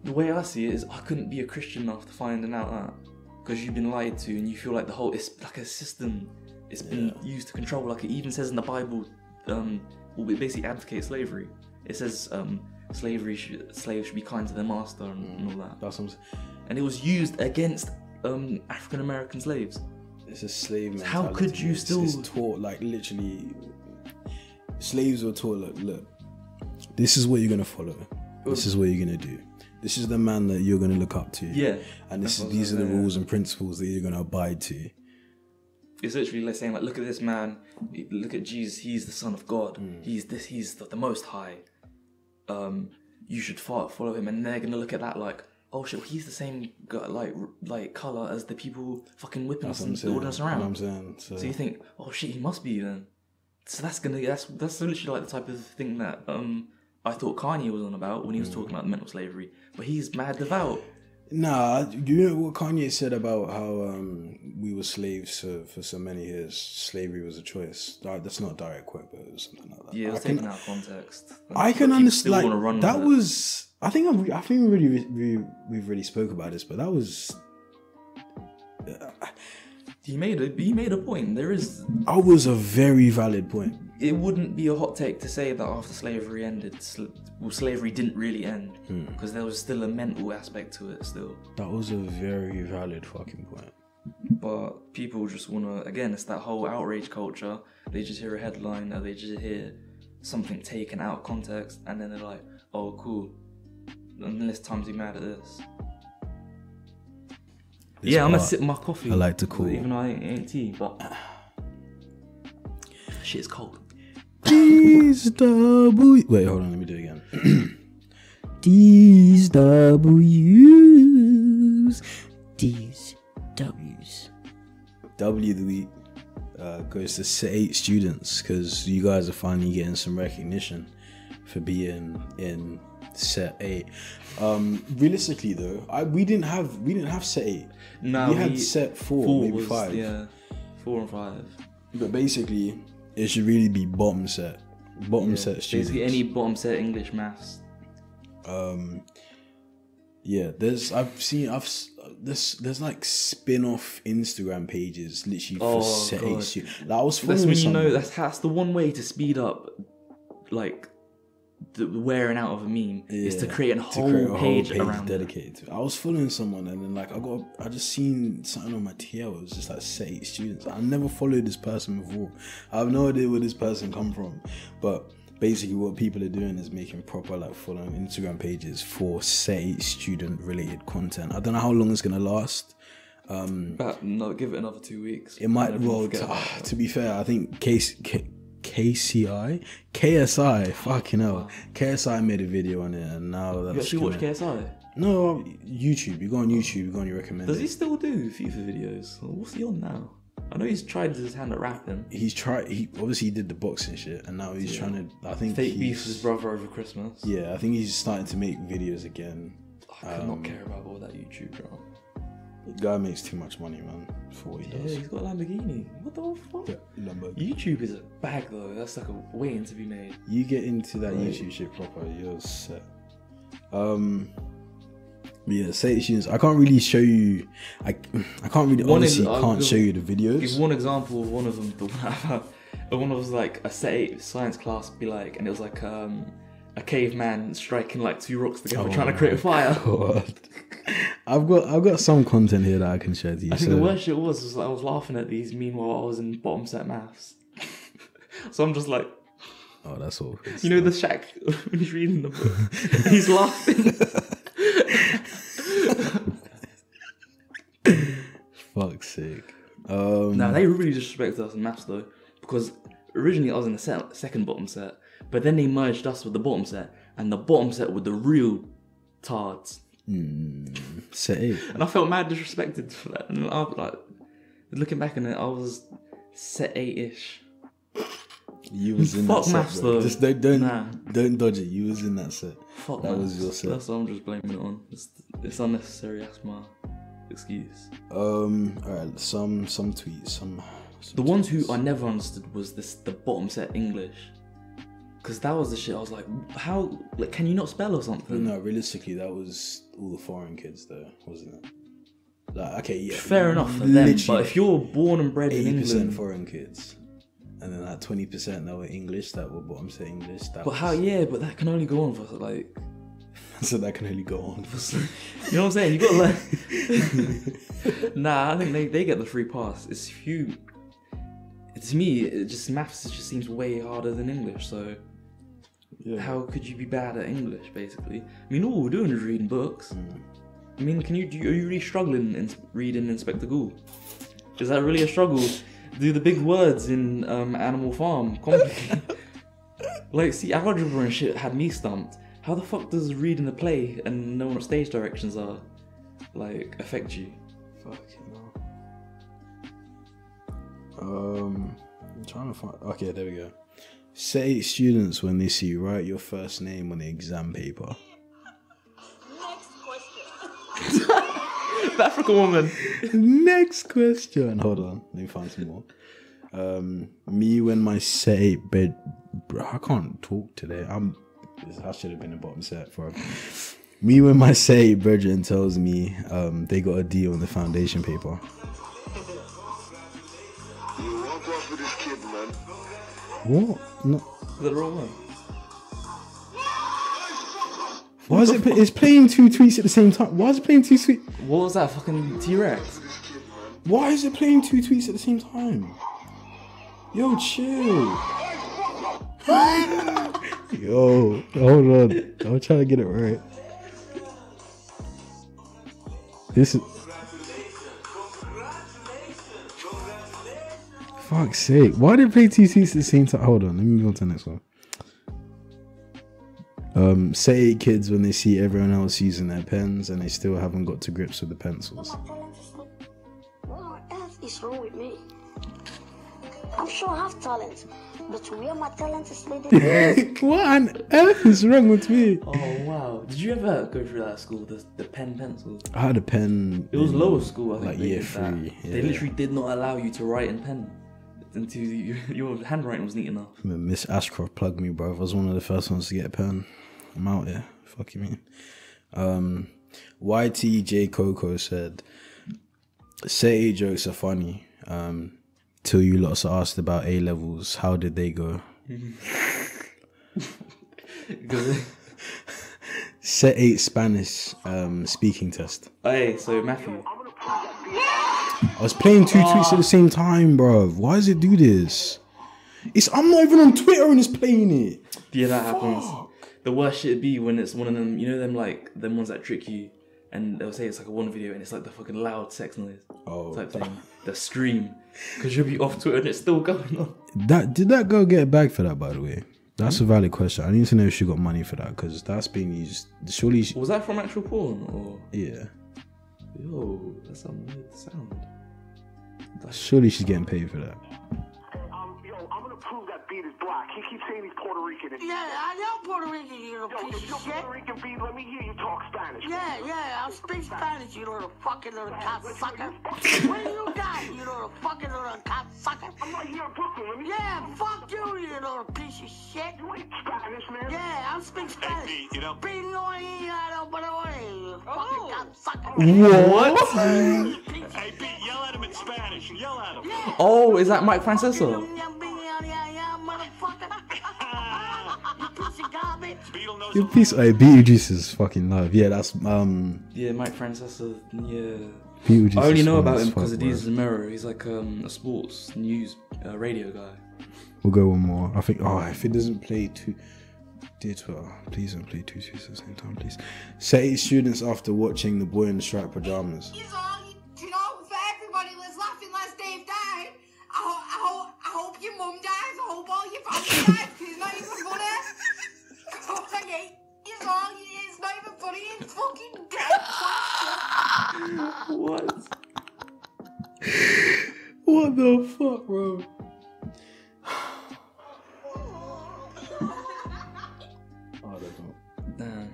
the way I see it is I couldn't be a Christian after finding out that, because you've been lied to and you feel like the whole, it's like a system. It's been used to control. Like it even says in the Bible, it basically advocates slavery. It says slaves should be kind to their master and all that.
That's what I'm saying.
And it was used against African American slaves.
It's a slave mentality.
How could you still?
It's taught, like, literally. Slaves were taught, look, this is what you're gonna follow. This is what you're gonna do. This is the man that you're gonna look up to.
Yeah.
And these are the rules and principles that you're gonna abide to.
It's literally like saying, like, look at this man, look at Jesus, he's the Son of God, he's the Most High. You should follow him, and they're gonna look at that like, oh shit, he's the same like color as the people fucking whipping us and ordering us around.
That's what I'm saying.
So you think, oh shit, he must be then. So that's literally like the type of thing that I thought Kanye was on about when he was talking about mental slavery, but he's mad devout.
Nah, you know what Kanye said about how we were slaves for so many years. Slavery was a choice. That's not a direct quote, but it was something like that.
Yeah, it was taken out of context.
I can understand. Like, that was. I think we've really spoke about this, but that was.
He made a point.
That was a very valid point.
It wouldn't be a hot take to say that after slavery ended, slavery didn't really end, because there was still a mental aspect to it still.
That was a very valid fucking point.
But people just wanna, again, it's that whole outrage culture. They just hear a headline, or they just hear something taken out of context, and then they're like, oh cool, and this time to be mad at this. I'm gonna sip my coffee.
I like to cool.
Even though I ain't tea, but shit's cold.
Wait, hold on, let me do it again.
D's W's.
W of the week goes to set 8 students, because you guys are finally getting some recognition for being in set 8. Realistically though, we didn't have set 8.
No,
we had set 4 maybe 5.
Yeah, 4 and 5.
But basically, it should really be bottom set students.
Basically, any bottom set English, maths.
Yeah, there's like spin-off Instagram pages literally for set 8 students. Like, I was
that's when you know that's the one way to speed up, like, the wearing out of a meme is to create a whole page around
dedicated to it. I was following someone, and then like I just seen something on my TL. It was just like set 8 students. I never followed this person before. I have no idea where this person come from, but basically what people are doing is making proper like following Instagram pages for set 8 student related content. I don't know how long it's gonna last.
No, give it another 2 weeks.
It might. Well, to be fair, I think KSI, fucking hell. KSI made a video on it, and now that's.
You actually watch KSI?
No, YouTube. You go on YouTube, you go on your recommended.
Does he still do FIFA videos? What's he on now? I know he's tried his hand at rapping.
He obviously did the boxing shit, and now he's trying to. I think
fake beef with his brother over Christmas.
Yeah, I think he's starting to make videos again.
I could not care about all that YouTube, bro.
The guy makes too much money, man, for what he does.
Yeah, he's got a Lamborghini. What the fuck?
Yeah, Lamborghini.
YouTube is a bag though. That's like a waiting to be made.
You get into that YouTube shit proper, you're set. Yeah, say students. I can't really show you. I can't really can't show you the videos.
Give one example of one of them. The one about one was like a set 8 science class. Be like, and it was like a caveman striking like 2 rocks together, trying to create a fire. God. I've got some content here that I can share to you. I think the worst shit was I was laughing at these. Meanwhile, I was in bottom set maths. So I'm just like,
oh, that's all.
You know the Shaq when he's reading the book, he's laughing.
Fuck's sake.
Now they really disrespected us in maths though, because originally I was in the second bottom set, but then they merged us with the bottom set, and the bottom set with the real tards.
Set 8.
And I felt mad disrespected for that. And I was like, looking back on it, I was set 8-ish.
You was in
Fuck
that
maths
set, bro.
though.
Just don't dodge it. You was in that set.
Fuck
that
maths.
was your set.
That's what I'm just blaming it on. It's unnecessary. That's my excuse.
Alright. Some tweets.
The ones who I never understood was the bottom set English. Because that was the shit. I was like, how? Like, can you not spell or something?
No, realistically, that was all the foreign kids, though, wasn't it? Like, okay, yeah.
Fair enough for them, but if you're born and bred in
80%
England,
foreign kids, and then that 20% that were English, that were bottom set English.
But how? Yeah, but that can only go on for like.
So that can only go on for.
You know what I'm saying? You got to learn. Nah, I think they get the free pass. It's few. To me, it just maths just seems way harder than English. So. Yeah. How could you be bad at English, basically? I mean, all we're doing is reading books. I mean, are you really struggling in reading Inspector Ghoul? Is that really a struggle? Do the big words in Animal Farm complicated? Like, see, algebra and shit had me stumped. How the fuck does reading the play and knowing what stage directions are, like, affect you?
Fucking hell. I'm trying to find... Okay, there we go. Set 8 students when they see you write your first name on the exam paper.
Next question.
The African woman.
Next question. Hold on, let me find some more. Me when my set 8 bed. Bro, I can't talk today. I should have been a bottom set for. Me when my set 8 brethren tells me they got a D on the foundation paper.
You walk off with this kid, man.
What? No.
Is that the wrong one?
Why is it? It's playing 2 tweets at the same time. Why is it playing 2 tweets?
What was that? Fucking T-Rex?
Why is it playing 2 tweets at the same time? Yo, chill. Yo, hold on. I'm trying to get it right. This is. Fuck's sake. Why did it play 2 tweets at the same time? Hold on, let me move on to the next one. Set 8 kids when they see everyone else using their pens and they still haven't got to grips with the pencils.
What on earth is wrong with me? I'm sure I have talent, but where my talent is leading.
What on earth is wrong with me?
Oh wow! Did you ever go through that school? The pen pencils.
I had a pen.
It was lower school, I think.
Like year 3. Yeah.
They literally did not allow you to write in pen until your handwriting was neat enough.
Miss Ashcroft plugged me, bro. I was one of the first ones to get a pen. I'm out here. Fuck you mean? YTJ Coco said, set 8 jokes are funny. Till you lots are asked about A levels. How did they go? Set 8 Spanish speaking test.
Hey, so Matthew.
I was playing 2 tweets at the same time, bro. Why does it do this? I'm not even on Twitter and it's playing it.
Yeah, that happens. The worst shit would be when it's one of them, you know them like them ones that trick you and they'll say it's like a one video and it's like the fucking loud sex noise type thing, the scream, because you'll be off Twitter and it's still going on.
Did that girl get a bag for that, by the way? That's a valid question. I need to know if she got money for that, because that's being used. Surely
was that from actual porn or?
Yeah.
Yo, that's a weird sound.
Surely she's getting paid for that.
I'm gonna prove that beat is black. He keeps saying he's Puerto Rican.
Yeah, I know Puerto Rican, you little
Yo,
piece
if you're
of shit.
Puerto Rican beat, let me hear you talk Spanish.
Yeah, I'll speak Spanish, you little fucking little cocksucker. What do you got, you little fucking little cocksucker?
I'm right here in Brooklyn. Let me
Yeah, fuck you, you little piece of shit.
You ain't Spanish, man.
Yeah, I'll speak Spanish.
Hey, you know.
You fucking cocksucker.
What?
Hey, Pete, yell at him in Spanish. Yell at him.
Yeah.
Oh, is that Mike Francesa?
Motherfucker. You piece of garbage.
Beetle knows
Your piece of Beetlejuice is fucking live. Yeah, that's
Yeah, Mike Francesa. Yeah.
Beetlejuice.
I only
is
know
fun
about
as
him because
fuck,
of Deezus
bro.
and Mero. He's like a sports news radio guy.
We'll go one more. I think. Oh, if it doesn't play two, dear Twitter, please don't play two tweets at the same time, please. Set 8 students after watching The Boy in the Striped Pajamas.
You know, for everybody that's laughing last Dave died, I hope your mum dies, I hope all your family dies, because it's not even funny. God, I hate you all, it's not even funny, it's fucking dead.
What?
What the fuck, bro? Oh, they don't.
Damn.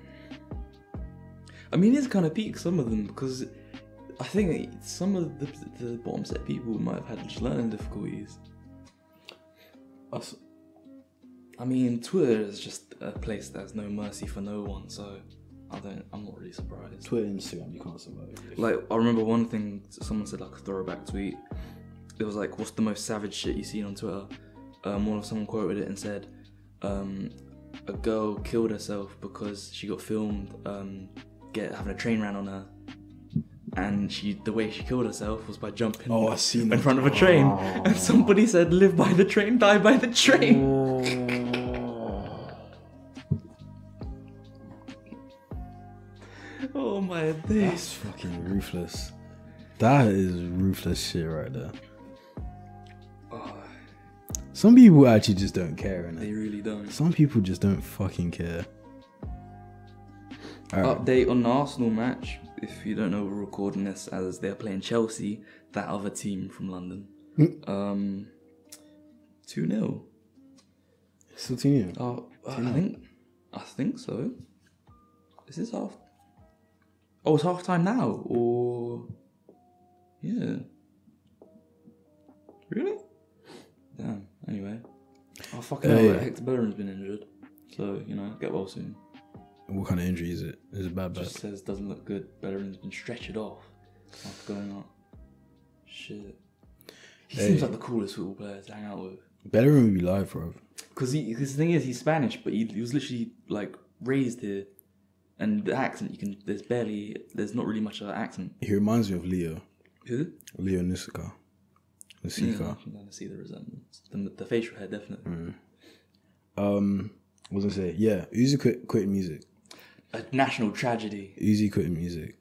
I mean, it's kind of peak some of them because I think some of the bottom set people might have had just learning difficulties. I mean, Twitter is just a place that has no mercy for no one, so I'm not really surprised.
Twitter and Instagram, you can't survive.
Like, I remember one thing someone said, like a throwback tweet. It was like, what's the most savage shit you've seen on Twitter? Someone quoted it and said, a girl killed herself because she got filmed having a train ran on her, and the way she killed herself was by jumping
I seen
in front of a train. And somebody said, live by the train, die by the train. Oh my days.
That's fucking ruthless. That is ruthless shit right there. Some people actually just don't care, innit?
They really don't.
Some people just don't fucking care. Alright.
Update on the Arsenal match. If you don't know, we're recording this as they're playing Chelsea, that other team from London. 2-0.
Still 2-0.
Oh, I think so. Is this half? Oh, it's half time now, or yeah. Really? Damn. Anyway, fucking hell, Hector Bellerin's been injured, so get well soon.
What kind of injury is it? Is it bad?
Just says doesn't look good. Bellerin's been stretchered off after going up. Shit. He seems like the coolest football player to hang out with.
Bellerin would be live, bro.
Because the thing is, he's Spanish, but he was literally like raised here, and the accent there's not really much of an accent.
He reminds me of Leo.
Who?
Leo Nisika.
Yeah, I can kind of see the resemblance. The facial hair, definitely.
What was I say? Yeah, Uzi quit music.
A national tragedy.
Uzi quit music.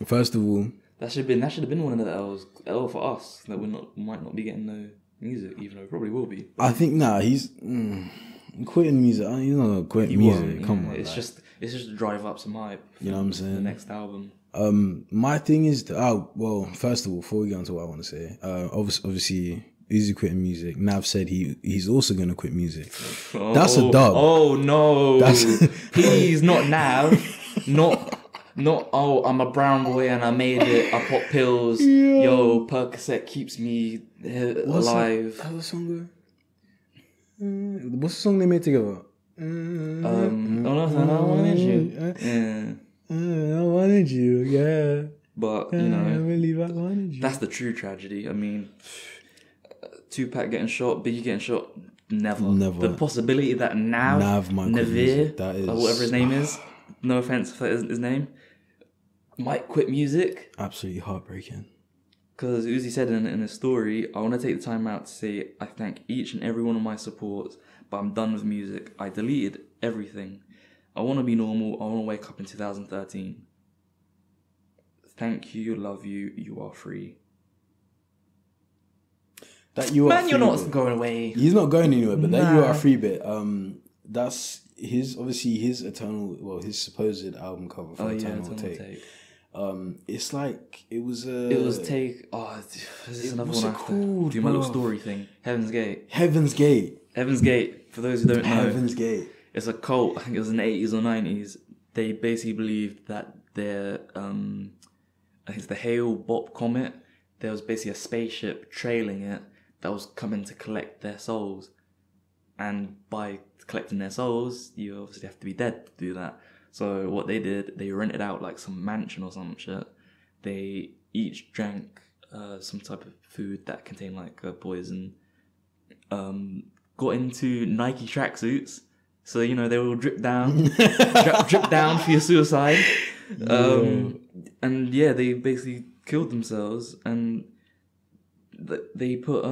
First of all,
that should have been one of the L for us that might not be getting no music, even though it probably will be.
I think he's quitting music. He's not gonna quit music. Come on,
it's just to drive up some hype.
You know what I'm saying?
The next album.
My thing is first of all, before we get on to what I want to say, obviously Uzi quitting music. Nav said he's also gonna quit music. That's a dub.
Oh no! He's not Nav. Not I'm a brown boy and I made it. I pop pills. Yeah. Yo, Percocet keeps me alive.
How's the song go? What's the song they made together?
I wanted you. Yeah.
I wanted you, yeah.
But
I believe I wanted you.
That's the true tragedy. I mean, Tupac getting shot, Biggie getting shot, never. The possibility that Navir, or whatever his name is, no offense if that isn't his name, might quit music.
Absolutely heartbreaking.
Because Uzi said in his story, I want to take the time out to say I thank each and every one of my supporters, but I'm done with music. I deleted everything. I want to be normal. I want to wake up in 2013. Thank you, love you, you are free.
That you are
Man,
free
you're not
bit.
going away.
He's not going anywhere, but that you
Nah.
are free bit. That's his his supposed album cover for Eternal Take. It's like it was
Take. Oh, this is another
what's
one.
it
I have
called,
to do my little
bro?
story thing. Heaven's Gate.
Heaven's Gate.
Heaven's Gate. For those who don't know,
Heaven's Gate.
it's a cult. I think it was in the 80s or 90s. They basically believed that their I think it's the Hale-Bopp comet. There was basically a spaceship trailing it that was coming to collect their souls, and by collecting their souls, you obviously have to be dead to do that. So what they did, they rented out like some mansion or some shit. They each drank some type of food that contained like poison. Got into Nike tracksuits, so you know they will drip down, drip down for your suicide. And yeah, they basically killed themselves, and they put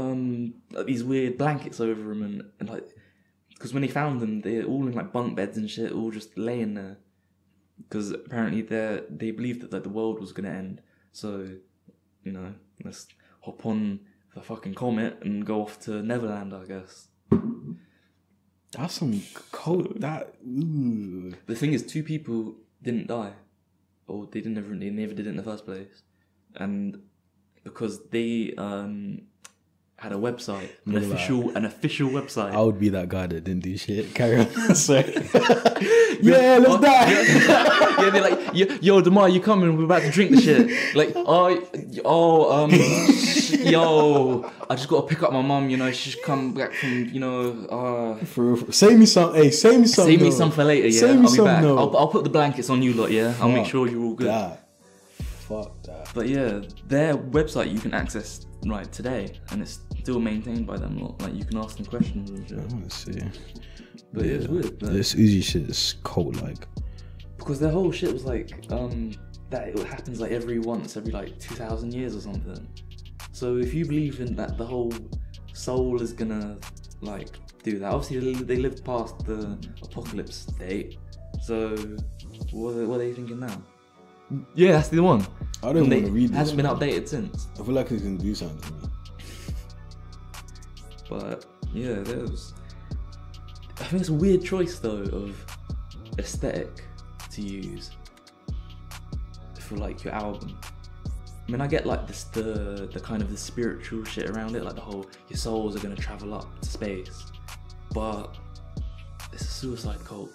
like these weird blankets over them, and like, because when they found them, they're all in like bunk beds and shit, all just laying there. Because apparently they believed that like the world was gonna end. So, you know, let's hop on the fucking comet and go off to Neverland, I guess.
That's some cold. Ooh.
The thing is, 2 people didn't die, or they never did it in the first place, and because they had a website, an official website.
I would be that guy that didn't do shit. Carry on. Sorry. Yeah, let's die.
Yeah, they're like, yo, Demar, you coming? We're about to drink the shit. Like, yo, I just got to pick up my mum. You know, she's come back from, you know.
Save me some. Hey, save me some.
Save me some for later. Yeah,
Save me
I'll be
some,
back.
no.
I'll put the blankets on you lot. Yeah, I'll make sure you're all good.
Fuck that.
But yeah, their website you can access right today, and it's still maintained by them lot. Like, you can ask them questions and shit.
I want to see.
But yeah, it's weird. But
This Uzi shit is cold, like.
because their whole shit was like that it happens like every 2,000 years or something. So if you believe in that the whole soul is gonna like do that, obviously they lived past the apocalypse date. So what are they thinking now? Yeah, that's the one.
I don't want to read this.
Hasn't been updated since.
I feel like it's gonna do something to me.
But yeah, I think it's a weird choice though of aesthetic to use for like your album. I mean, I get like the kind of the spiritual shit around it, like the whole your souls are gonna travel up to space, but it's a suicide cult.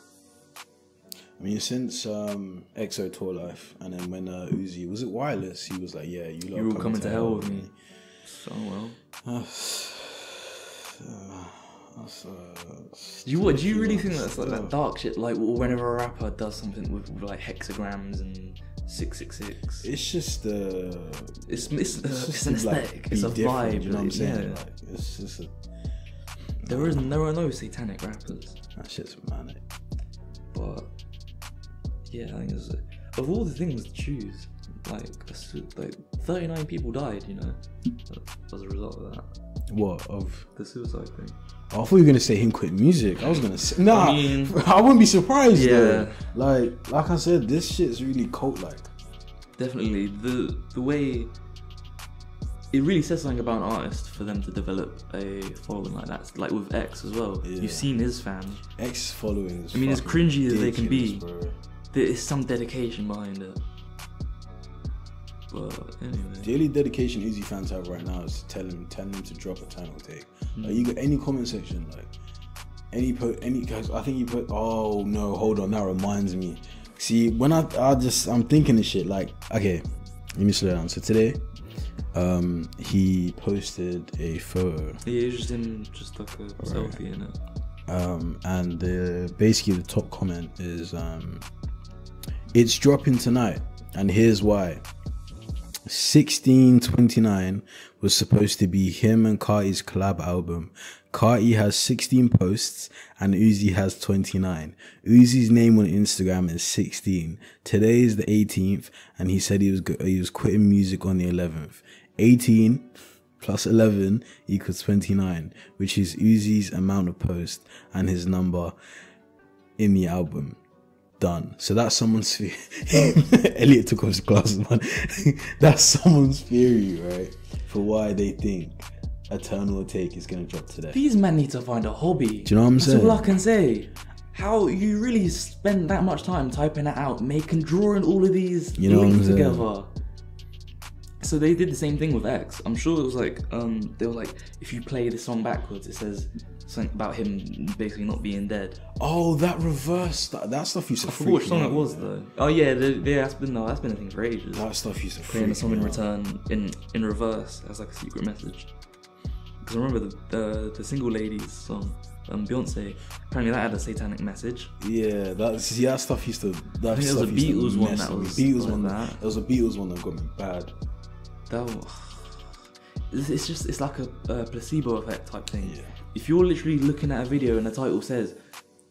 I mean, since EXO Tour Life, and then when Uzi, was it Wireless? He was like, yeah, you're all
coming to hell with me. So well. Do you really think that's like that dark shit? Like whenever a rapper does something with like hexagrams and 666,
it's just
it's an aesthetic. It's a vibe.
You know what I'm saying?
Yeah.
Like, it's just
There are no satanic rappers.
that shit's manic.
But yeah, I think it's, of all the things to choose, like 39 people died, you know, as a result of that.
What of
The suicide thing.
Oh, I thought you were gonna say him quit music. I was gonna say nah.
I mean,
I wouldn't be surprised.
Yeah.
Though. Like I said, this shit's really cult-like.
Definitely the way it really says something about an artist for them to develop a following like that. Like with X as well.
Yeah.
You've seen his fans.
X following is
I mean, as cringy as they can be,
bro.
there is some dedication behind it. But anyway.
The only dedication Uzi fans have right now is to tell him to drop Eternal Take. Like, you got any comment section, like any guys, I think you put. Oh no, hold on, that reminds me. See, when I'm thinking this shit. Like, okay, let me slow down. So today, he posted a photo.
Yeah, it's just like a selfie in it.
And basically the top comment is, it's dropping tonight, and here's why. 1629 was supposed to be him and Carti's collab album. Carti has 16 posts and Uzi has 29. Uzi's name on Instagram is 16. Today is the 18th, and he said he was quitting music on the 11th. 18 plus 11 equals 29, which is Uzi's amount of posts and his number in the album. done. So that's someone's Elliot took off his glasses, man. That's someone's theory, right? For why they think Eternal Atake is gonna drop today.
These men need to find a hobby.
Do you know what I'm saying?
That's all I can say. How you really spend that much time typing it out, drawing all of these links together. So they did the same thing with X. I'm sure it was like, they were like, if you play the song backwards, it says something about him basically not being dead.
Oh, that reverse, that stuff used to
I forgot which song it was though. Oh yeah, that's been a thing for ages.
That stuff used to
playing a song in return in reverse as like a secret message. Because I remember the Single Ladies song, Beyonce. Apparently that had a satanic message.
Yeah, that stuff used to. That
I think it was a Beatles one that was
Beatles
like
one.
That.
It was a Beatles one that got me bad.
It's like a placebo effect type thing.
Yeah.
If you're literally looking at a video and the title says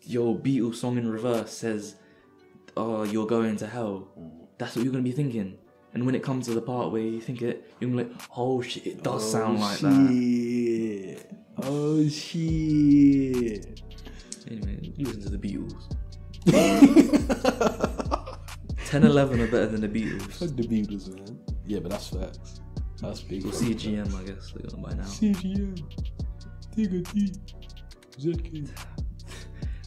your Beatles song in reverse says, "Oh, you're going to hell," that's what you're gonna be thinking. And when it comes to the part where you think it, you're gonna be like, "Oh shit, it does sound like that."
Oh shit.
Anyway, you listen to the Beatles. 10-11 are better than the Beatles.
Fuck the Beatles, man. Yeah, but that's facts. That's big.
Or CGM, I guess they're gonna buy now.
CGM. T. ZK.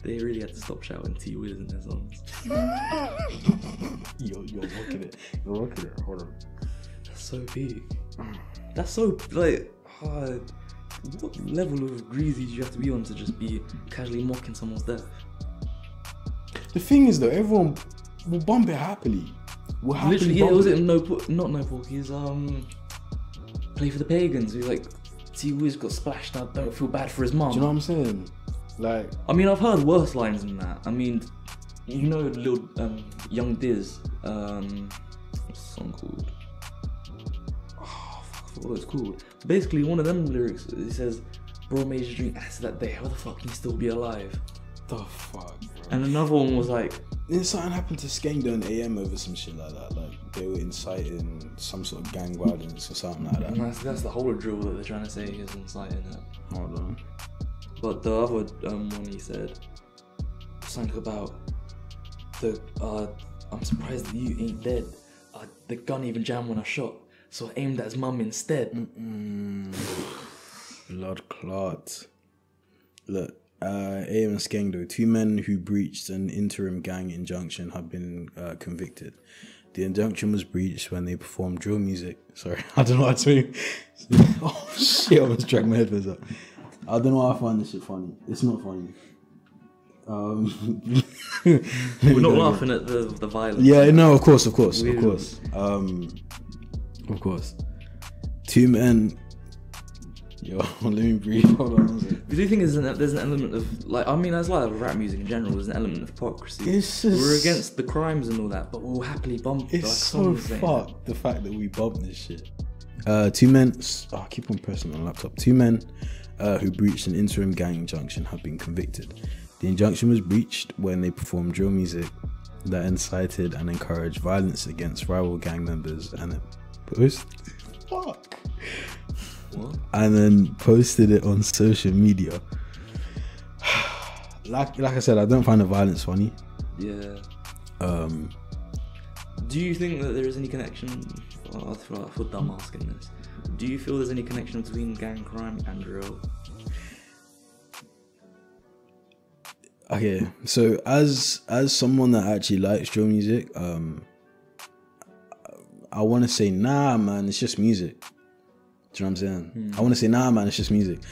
They really had to stop shouting T Wiz in their songs.
You're rocking it. You're rocking it. Hold on.
That's so big. That's so like hard. What level of greasy do you have to be on to just be casually mocking someone's death?
The thing is though, everyone will bump it happily. We'll happily
literally, yeah,
bump
was
it.
not No Porky's Play for the Pagans, who like T Wiz got splashed up, don't feel bad for his mum.
Do you know what I'm saying? Like,
I mean, I've heard worse lines than that. I mean, you know, little Young Diz, what's the song called? Oh, fuck, I forgot what it's called. Basically, one of them lyrics, it says, "Bro made you drink acid that day. How the fuck can you still be alive?"
the fuck, bro.
And another one was like,
Then something happened to Skengdo and AM over some shit like that. Like they were inciting some sort of gang violence or something like that.
and that's the whole drill that they're trying to say is inciting it.
Hold on.
But the other one he said something about I'm surprised that you ain't dead. The gun even jammed when I shot, so I aimed at his mum instead.
Blood clot. Look, AM and Skengdo, 2 men who breached an interim gang injunction have been convicted. The injunction was breached when they performed drill music. Sorry, I don't know how to. Oh shit! I almost dragged my headphones up. I don't know why I find this shit funny. It's not funny.
We're not laughing at the violence.
Yeah, no, of course. Of course. 2 men. Yo, let me breathe. Hold on.
Do you think there's an element of like, I mean, as well as rap music in general, there's an element of hypocrisy.
It's just,
we're against the crimes and all that, but we'll happily bump.
It's
like,
so fucked the fact that we bump this shit. 2 men. I keep on pressing on my laptop. 2 men who breached an interim gang injunction have been convicted. The injunction was breached when they performed drill music that incited and encouraged violence against rival gang members and and then posted it on social media. Like I said, I don't find the violence funny.
Yeah. Do you think that there is any connection? I feel dumb asking this. Do you feel there's any connection between gang crime and drill?
Okay, so as someone that actually likes drill music, I want to say nah, man, it's just music. Do you know what I'm saying? I want to say nah, man, it's just music.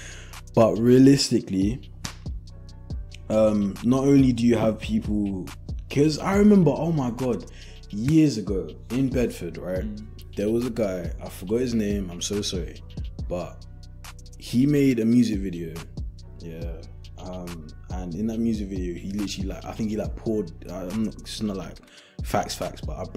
But realistically, not only do you have people, because I remember, oh my god, years ago in Bedford, right? There was a guy, I forgot his name, I'm so sorry, but he made a music video, yeah. And in that music video, he literally I think he poured. It's not like facts, but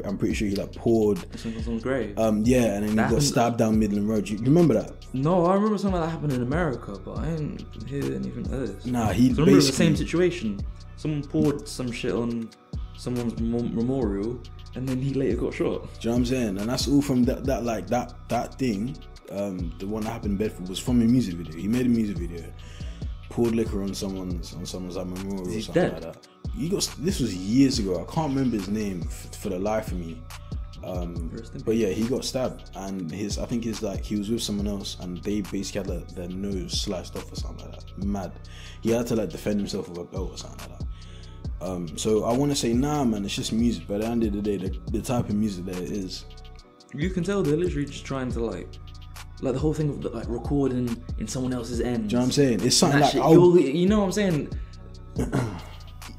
I'm pretty sure he poured.
Sounds great.
Yeah, and then he got stabbed down Midland Road. You remember that?
No, I remember something like that happened in America, but I didn't hear anything of this.
Nah,
I remember the same situation. Someone poured some shit on someone's memorial, and then he later got shot.
Do you know what I'm saying? And that's all from that thing. The one that happened in Bedford was from a music video. He made a music video. Poured liquor on someone's memorial or something like that. this was years ago. I can't remember his name for the life of me. But yeah, he got stabbed, and I think he was with someone else, and they basically had their nose sliced off or something like that. Mad. He had to defend himself with a belt or something like that. So I want to say, nah, man, it's just music. But at the end of the day, the type of music that it is,
you can tell they're literally just trying to like the whole thing of recording in someone else's end.
Do you know what I'm saying? It's something like
you know what I'm saying.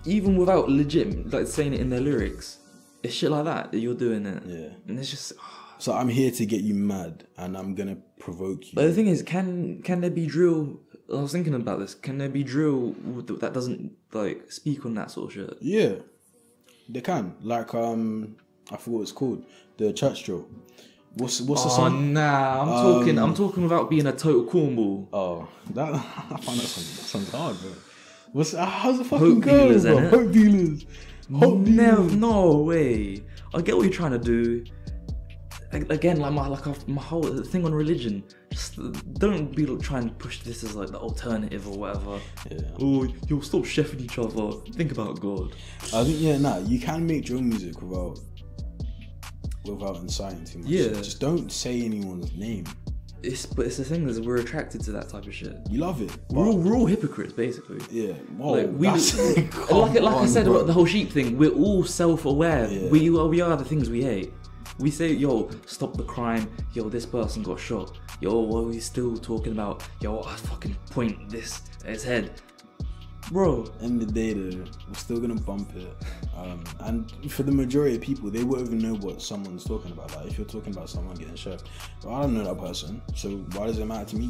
Even without legit saying it in their lyrics, it's shit like that you're doing it. Yeah, and it's just.
So I'm here to get you mad, and I'm gonna provoke you.
But the thing is, can there be drill? I was thinking about this. Can there be drill that doesn't speak on that sort of shit?
Yeah, they can. I forgot what it's called. The church drill. What's the song?
Nah, I'm talking about being a total cornball.
Oh, I find that sounds hard, bro. How's the fucking go, bro? Hope dealers.
No way. I get what you're trying to do. Again, my whole thing on religion. Just don't be trying to push this as the alternative or whatever. Yeah. Oh, you'll stop chefing each other. Think about God.
I think you can make drill music without inciting too much. Yeah. Just don't say anyone's name.
But it's the thing is we're attracted to that type of shit.
You love it.
We're all hypocrites, basically.
Yeah. Whoa,
like I said about the whole sheep thing, we're all self-aware. Yeah. We are the things we hate. We say, yo, stop the crime. Yo, this person got shot. Yo, what are we still talking about? Yo, I fucking point this at his head. Bro.
End of the day, though, we're still gonna bump it. And for the majority of people, they won't even know what someone's talking about. If you're talking about someone getting shot, but I don't know that person, so why does it matter to me?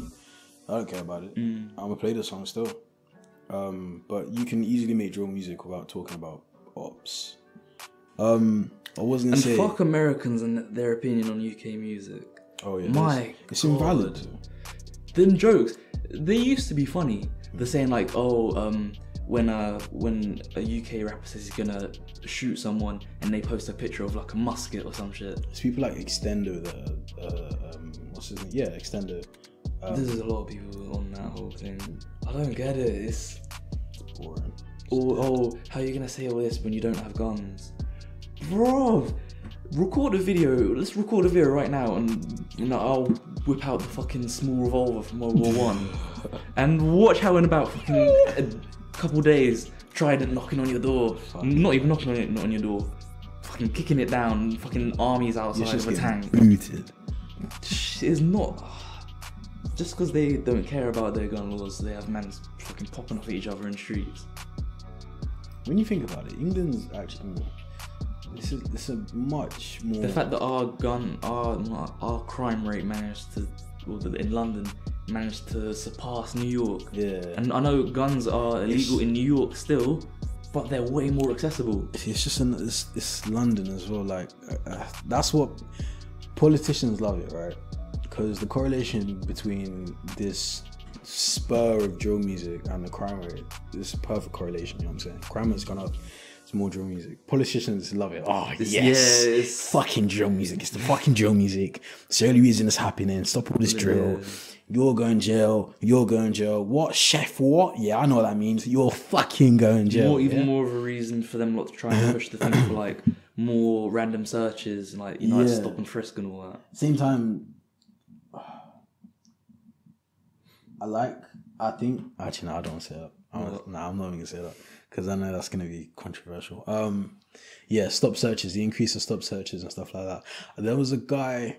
I don't care about it. I'm gonna play the song still. But you can easily make drill music without talking about ops. I wasn't gonna say.
Fuck Americans and their opinion on UK music.
Oh yeah, it's invalid.
Them jokes, they used to be funny. They're saying when a UK rapper says he's gonna shoot someone and they post a picture of a musket or some shit.
It's people like Extendo, what's his name? Yeah, Extendo.
There's a lot of people on that whole thing. I don't get it. It's
boring.
How are you gonna say all this when you don't have guns? Bro, record a video. Let's record a video right now, and I'll whip out the fucking small revolver from World War One, and watch how in about fucking a couple days, Trident knocking on your door. Not even knocking on it, not on your door. Fucking kicking it down. Fucking armies outside of a tank.
Booted.
It's not. Just because they don't care about their gun laws, they have men fucking popping off at each other in streets.
When you think about it, England's actually. This is a much more.
The fact that our crime rate in London managed to surpass New York.
Yeah.
And I know guns are illegal in New York still, but they're way more accessible.
It's just it's London as well. That's what politicians love it, right? Because the correlation between this spur of drill music and the crime rate is a perfect correlation. You know what I'm saying? Crime has gone up. It's more drill music. Politicians love it. Oh, yes. It's fucking drill music. It's the fucking drill music. It's the only reason it's happening. Stop all this drill. You're going jail. You're going jail. What, chef? What? Yeah, I know what that means. You're fucking going jail.
More of a reason for them not to try and push the thing for more random searches and stop and frisk and all that.
Same time, I think. Actually, no, I don't want to say that. I'm not even going to say that. Because I know that's going to be controversial. Stop searches, the increase of stop searches and stuff like that. There was a guy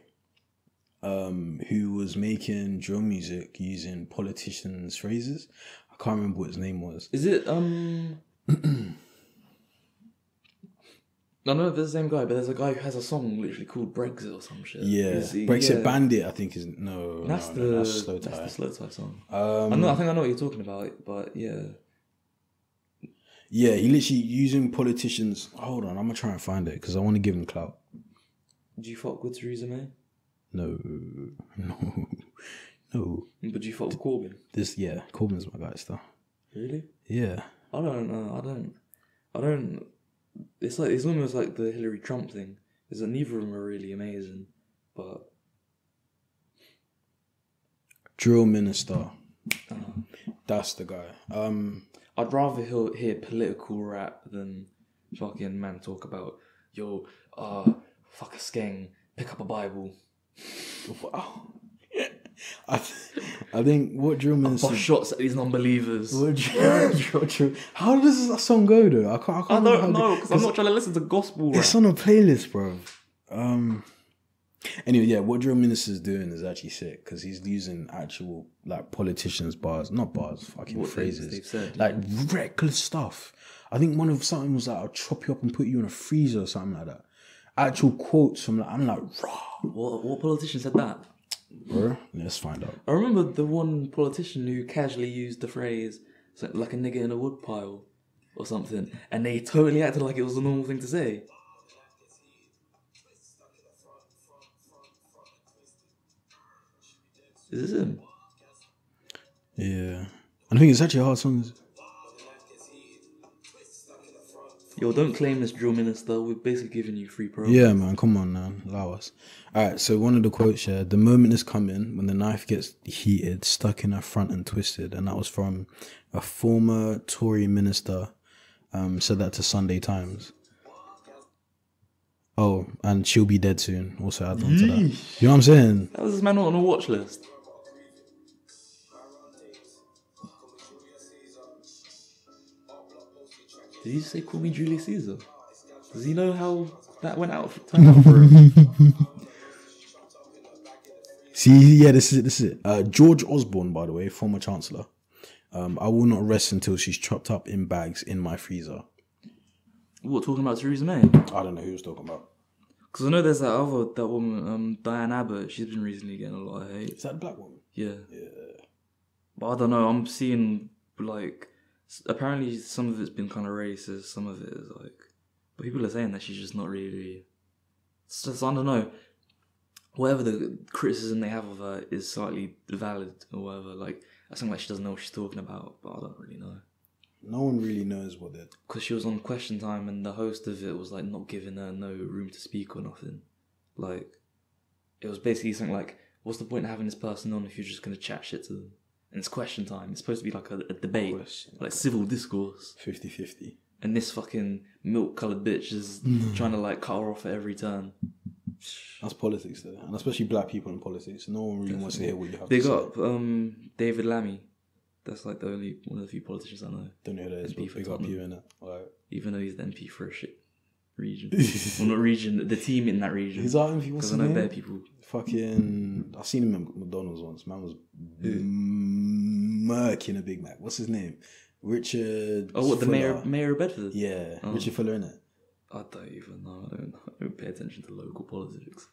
who was making drill music using politicians' phrases. I can't remember what his name was.
Is it, I don't know if it's the same guy, but there's a guy who has a song literally called Brexit or some shit.
Yeah, Brexit Bandit, I think is...
That's the Slow Tie. That's the Slow Tie song. I think I know what you're talking about, but yeah...
Yeah, he literally using politicians. Hold on, I'm gonna try and find it because I want to give him clout.
Do you fuck with Theresa May?
No.
But do you fuck with Corbyn?
Corbyn's my guy still.
Really?
Yeah.
I don't know. It's almost like the Hillary Trump thing. Is that neither of them are really amazing, but
drill minister. That's the guy.
I'd rather hear political rap than fucking man talk about, yo, fuck a skeng, pick up a Bible.
Wow. I think what drill minister...
Bust shots at these non-believers.
How does that song go though? I
don't know, because I'm not trying to listen to gospel rap.
It's on a playlist, bro. Anyway, yeah, what drill minister's doing is actually sick, because he's using actual like politicians' bars, not bars, fucking phrases. They've said, like reckless stuff. I think one of something was like, I'll chop you up and put you in a freezer or something like that. Actual quotes from like, I'm like, raw.
What politician said that?
Bro, let's find out.
I remember the one politician who casually used the phrase like a nigger in a woodpile or something, and they totally acted like it was a normal thing to say. Is this him?
Yeah. I think it's actually a hard song.
Yo, don't claim this drill minister. We're basically giving you free promo.
Yeah, man. Come on, man. Allow us. All right. So one of the quotes here: "The moment is coming when the knife gets heated, stuck in her front and twisted." And that was from a former Tory minister. Said that to Sunday Times. Oh, and she'll be dead soon. Also add on to that. You know what I'm saying?
How is this man not on a watch list? Did he say call me Julius Caesar? Does he know how that turned out for him?
See, yeah, this is it. George Osborne, by the way, former Chancellor. I will not rest until she's chopped up in bags in my freezer.
What, talking about Theresa May?
I don't know who he was talking about.
Because I know there's that woman, Diane Abbott. She's been recently getting a lot of hate.
Is that a black woman?
Yeah. But I don't know. I'm seeing like, apparently some of it's been kind of racist. Some of it is like, but people are saying that she's just not really. It's just, I don't know. Whatever the criticism they have of her is slightly valid or whatever. Like, I think like she doesn't know what she's talking about, but I don't really know.
No one really knows what they're...
Because she was on Question Time and the host of it was like not giving her no room to speak or nothing. Like, it was basically something like, what's the point of having this person on if you're just going to chat shit to them? And it's Question Time. It's supposed to be like a debate, like civil discourse.
50-50.
And this fucking milk-coloured bitch is trying to like cut her off at every turn.
That's politics though, and especially black people in politics. No one really wants to hear what you have
Big
to say.
up David Lammy. That's like the only one of the few politicians I know.
Don't know who that is, but big up you in it. Right.
Even though he's the MP for a shit region. Well, not region, the team in that region.
He's our MP, what's his name?
Because I know bare people.
Fucking, I've seen him at McDonald's once. Man was murking a Big Mac. What's his name? Richard.
Oh, what, the
Fuller.
mayor of Bedford?
Yeah, Richard Fuller, innit?
I don't even know. I don't pay attention to local politics.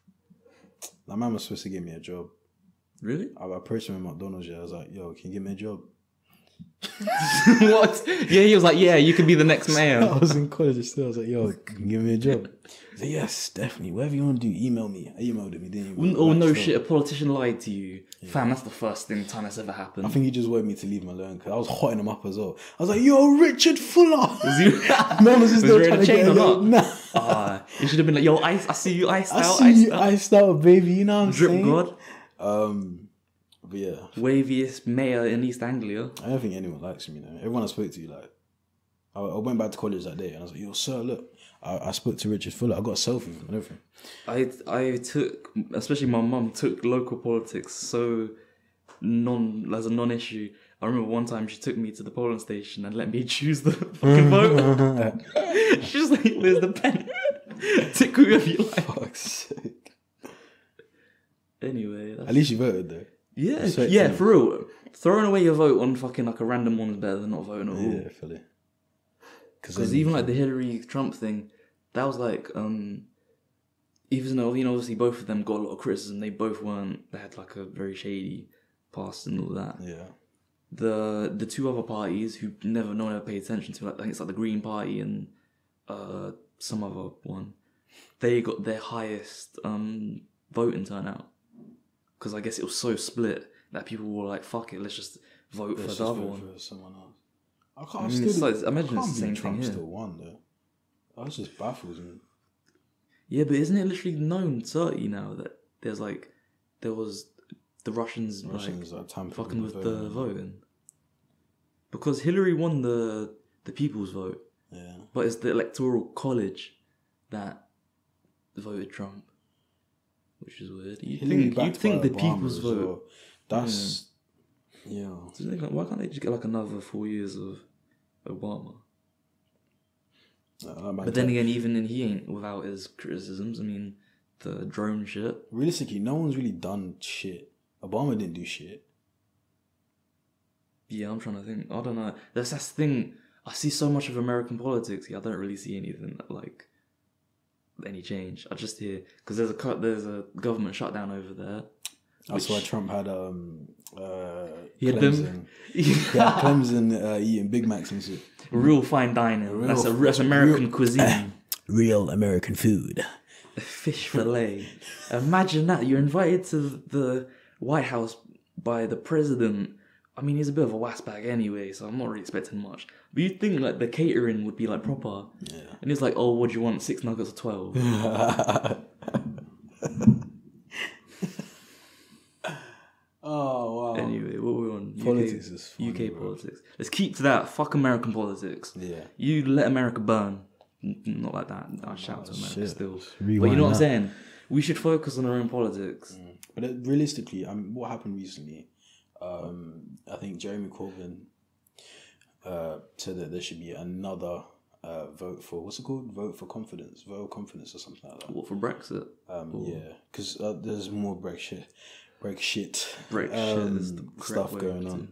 That man was supposed to give me a job.
Really?
I approached him at McDonald's. Yeah, I was like, "Yo, can you give me a job?"
What? Yeah, he was like, "Yeah, you can be the next mayor."
I was in college still. I was like, "Yo, can you give me a job?" He said, "Yes, definitely. Whatever you want to do, email me." I emailed him. He didn't even.
Oh no, shit! A politician lied to you, fam. That's the first time that's ever happened.
I think he just wanted me to leave him alone because I was hotting him up as well. I was like, "Yo, Richard Fuller."
Was he?
Man was just
was
trying to
chain
get
or not?
Nah.
You should have been like, "Yo, I see you iced out."
I see you iced out, baby. You know what I'm
Drip
saying?
God.
But yeah,
waviest mayor in East Anglia.
I don't think anyone likes me. Everyone I spoke to, like, I went back to college that day and I was like, "Yo, sir, look, I spoke to Richard Fuller. I got a selfie with him and everything."
I took, especially my mum took local politics so as a non-issue. I remember one time she took me to the polling station and let me choose the fucking vote. She's like, "There's the pen. Tick whoever you like."
Fuck's sake.
Anyway,
at least you voted though.
Yeah, for real. Throwing away your vote on fucking like a random one is better than not voting at all.
Yeah, fully.
Because even like the Hillary Trump thing, that was like, even though, obviously both of them got a lot of criticism, they had like a very shady past and all that.
Yeah.
The two other parties who no one ever paid attention to, like, I think it's like the Green Party and some other one, they got their highest voting turnout. Because I guess it was so split that people were like, "Fuck it, let's just vote for the other one."
For someone else. I
imagine it's the same thing here.
Still won though. That just baffles me.
Yeah, but isn't it literally known certainly now that there was the Russians like
fucking
with the voting? because Hillary won the people's vote.
Yeah.
But it's the electoral college that voted Trump, which is weird. You'd think the people's vote.
Well. That's yeah.
So why can't they just get like another 4 years of Obama? But then again, even then, he ain't without his criticisms. I mean, the drone shit.
Realistically, no one's really done shit. Obama didn't do shit.
Yeah, I'm trying to think. I don't know. That's the thing. I see so much of American politics. Yeah, I don't really see anything like any change. I just hear because there's a government shutdown over there.
That's why Trump had
he had
Clemson. He had Clemson eating Big Macs and shit.
Real fine dining. That's American cuisine.
Real American food.
Fish fillet. Imagine that. You're invited to the White House by the president. I mean, he's a bit of a waspbag anyway, so I'm not really expecting much. But you'd think like the catering would be like proper.
Yeah.
And he's like, oh, what do you want? 6 nuggets or 12?
Oh, wow.
Anyway, what were we on?
Politics is funny,
UK
bro.
politics. Let's keep to that. Fuck American politics.
Yeah.
You let America burn. Not like that. I shout to America
shit.
still.
Rewind
But you know what I'm
that.
saying? We should focus on our own politics.
But realistically, what happened recently, I think Jeremy Corbyn said that there should be another vote for, what's it called? Vote of confidence or something like that.
What, for Brexit?
Yeah, because there's more Brexit
Brexit is the correct
stuff
way
going
to-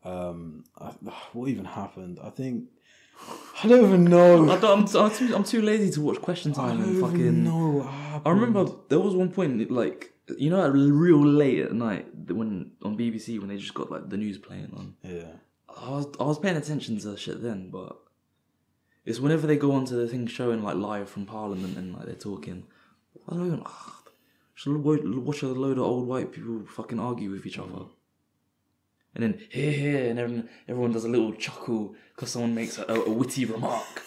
on. What even happened? I don't even know.
I'm too lazy to watch Question
I
Time
don't
and
even
fucking.
know what happened.
I remember there was one point, like, you know, real late at night when on BBC when they just got like the news playing on.
Yeah.
I was paying attention to shit then, but it's whenever they go onto the thing showing like live from Parliament and like they're talking. I don't even. Should watch a load of old white people fucking argue with each other. And then here, and everyone does a little chuckle because someone makes a witty remark.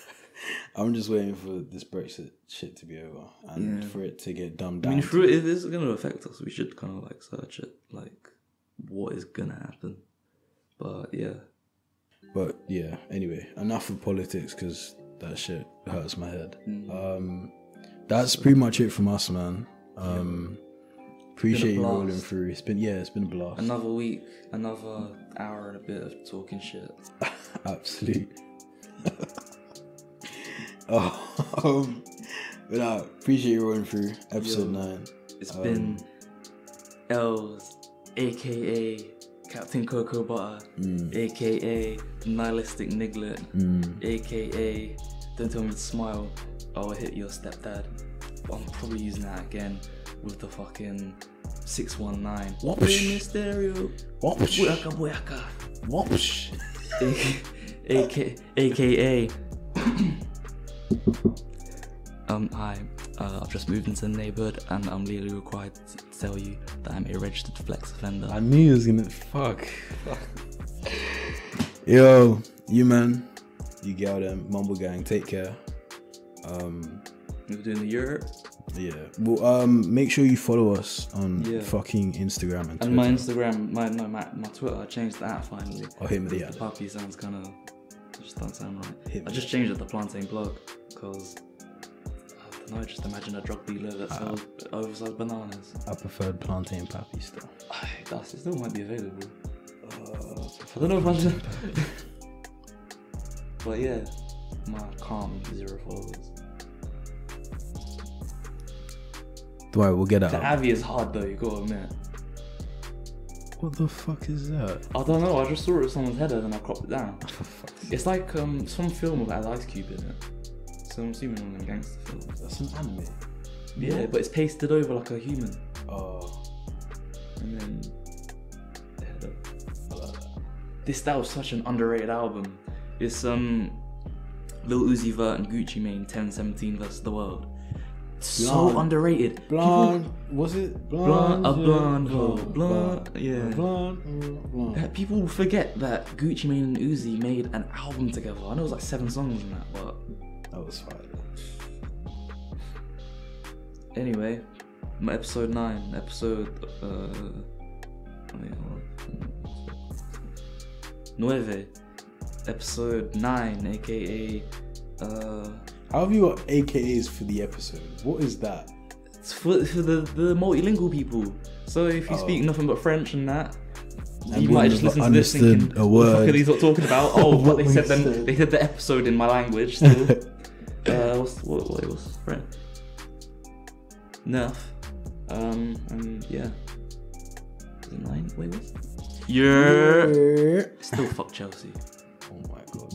I'm just waiting for this Brexit shit to be over and for it to get dumbed down.
I mean, if it is going to affect us, we should kind of like search it, like what is going to happen. But yeah, anyway, enough of politics because that shit hurts my head. That's pretty much it from us, man. Appreciate you rolling through. It's been a blast. Another week, another hour and a bit of talking shit.
Absolute. But appreciate you rolling through episode 9.
It's been Els, aka Captain Cocoa Butter, aka Nihilistic Niglet, aka Don't Tell Me to Smile, I'll hit your stepdad. I'm probably using that again with the fucking 619.
Whoosh.
Mysterio.
Whoosh.
Booyaka.
Whoosh.
AKA. Hi. I've just moved into the neighborhood and I'm legally required to tell you that I'm a registered flex offender.
I knew he was gonna fuck. Yo, you man, you get out there, Mumble Gang, take care.
We're doing the Europe.
Yeah. Well, make sure you follow us on fucking Instagram and Twitter.
And my Instagram, my Twitter, I changed that finally.
Oh, hit me the
The puppy sounds kind of, just don't sound right.
Hit me
I just changed it to Plantain Blog because, I don't know, just imagine a drug dealer that sells oversized bananas.
I preferred Plantain Pappy still.
It still might be available. I don't know if I should. But yeah, my calm 0 followers.
Right, we'll get that
The
up.
Avi is hard though, you gotta admit.
What the fuck is that?
I don't know, I just saw it with someone's header and I cropped it down. It's like some film with Ice Cube in it. So I'm assuming one of them gangster films.
That's an anime.
Yeah, but it's pasted over like a human.
Oh.
And then the header. I like that. That was such an underrated album. It's Lil Uzi Vert and Gucci Mane 1017 versus the World. So underrated.
Blonde, was it? Blonde,
blonde hoe. Blonde, yeah.
Blonde.
People forget that Gucci Mane and Uzi made an album together. I know it was like 7 songs in that, but
that was fire.
Anyway, my episode 9, 9, episode 9, aka.
How have you got AKAs for the episode? What is that?
It's for the multilingual people. So if you speak nothing but French and that, you might just listen to this thinking, what the fuck are these not talking about? Oh, but they said the episode in my language still. What's French? Nerf. And yeah. Is it 9? Wait, what? Yeah. Still fuck Chelsea.
Oh my god.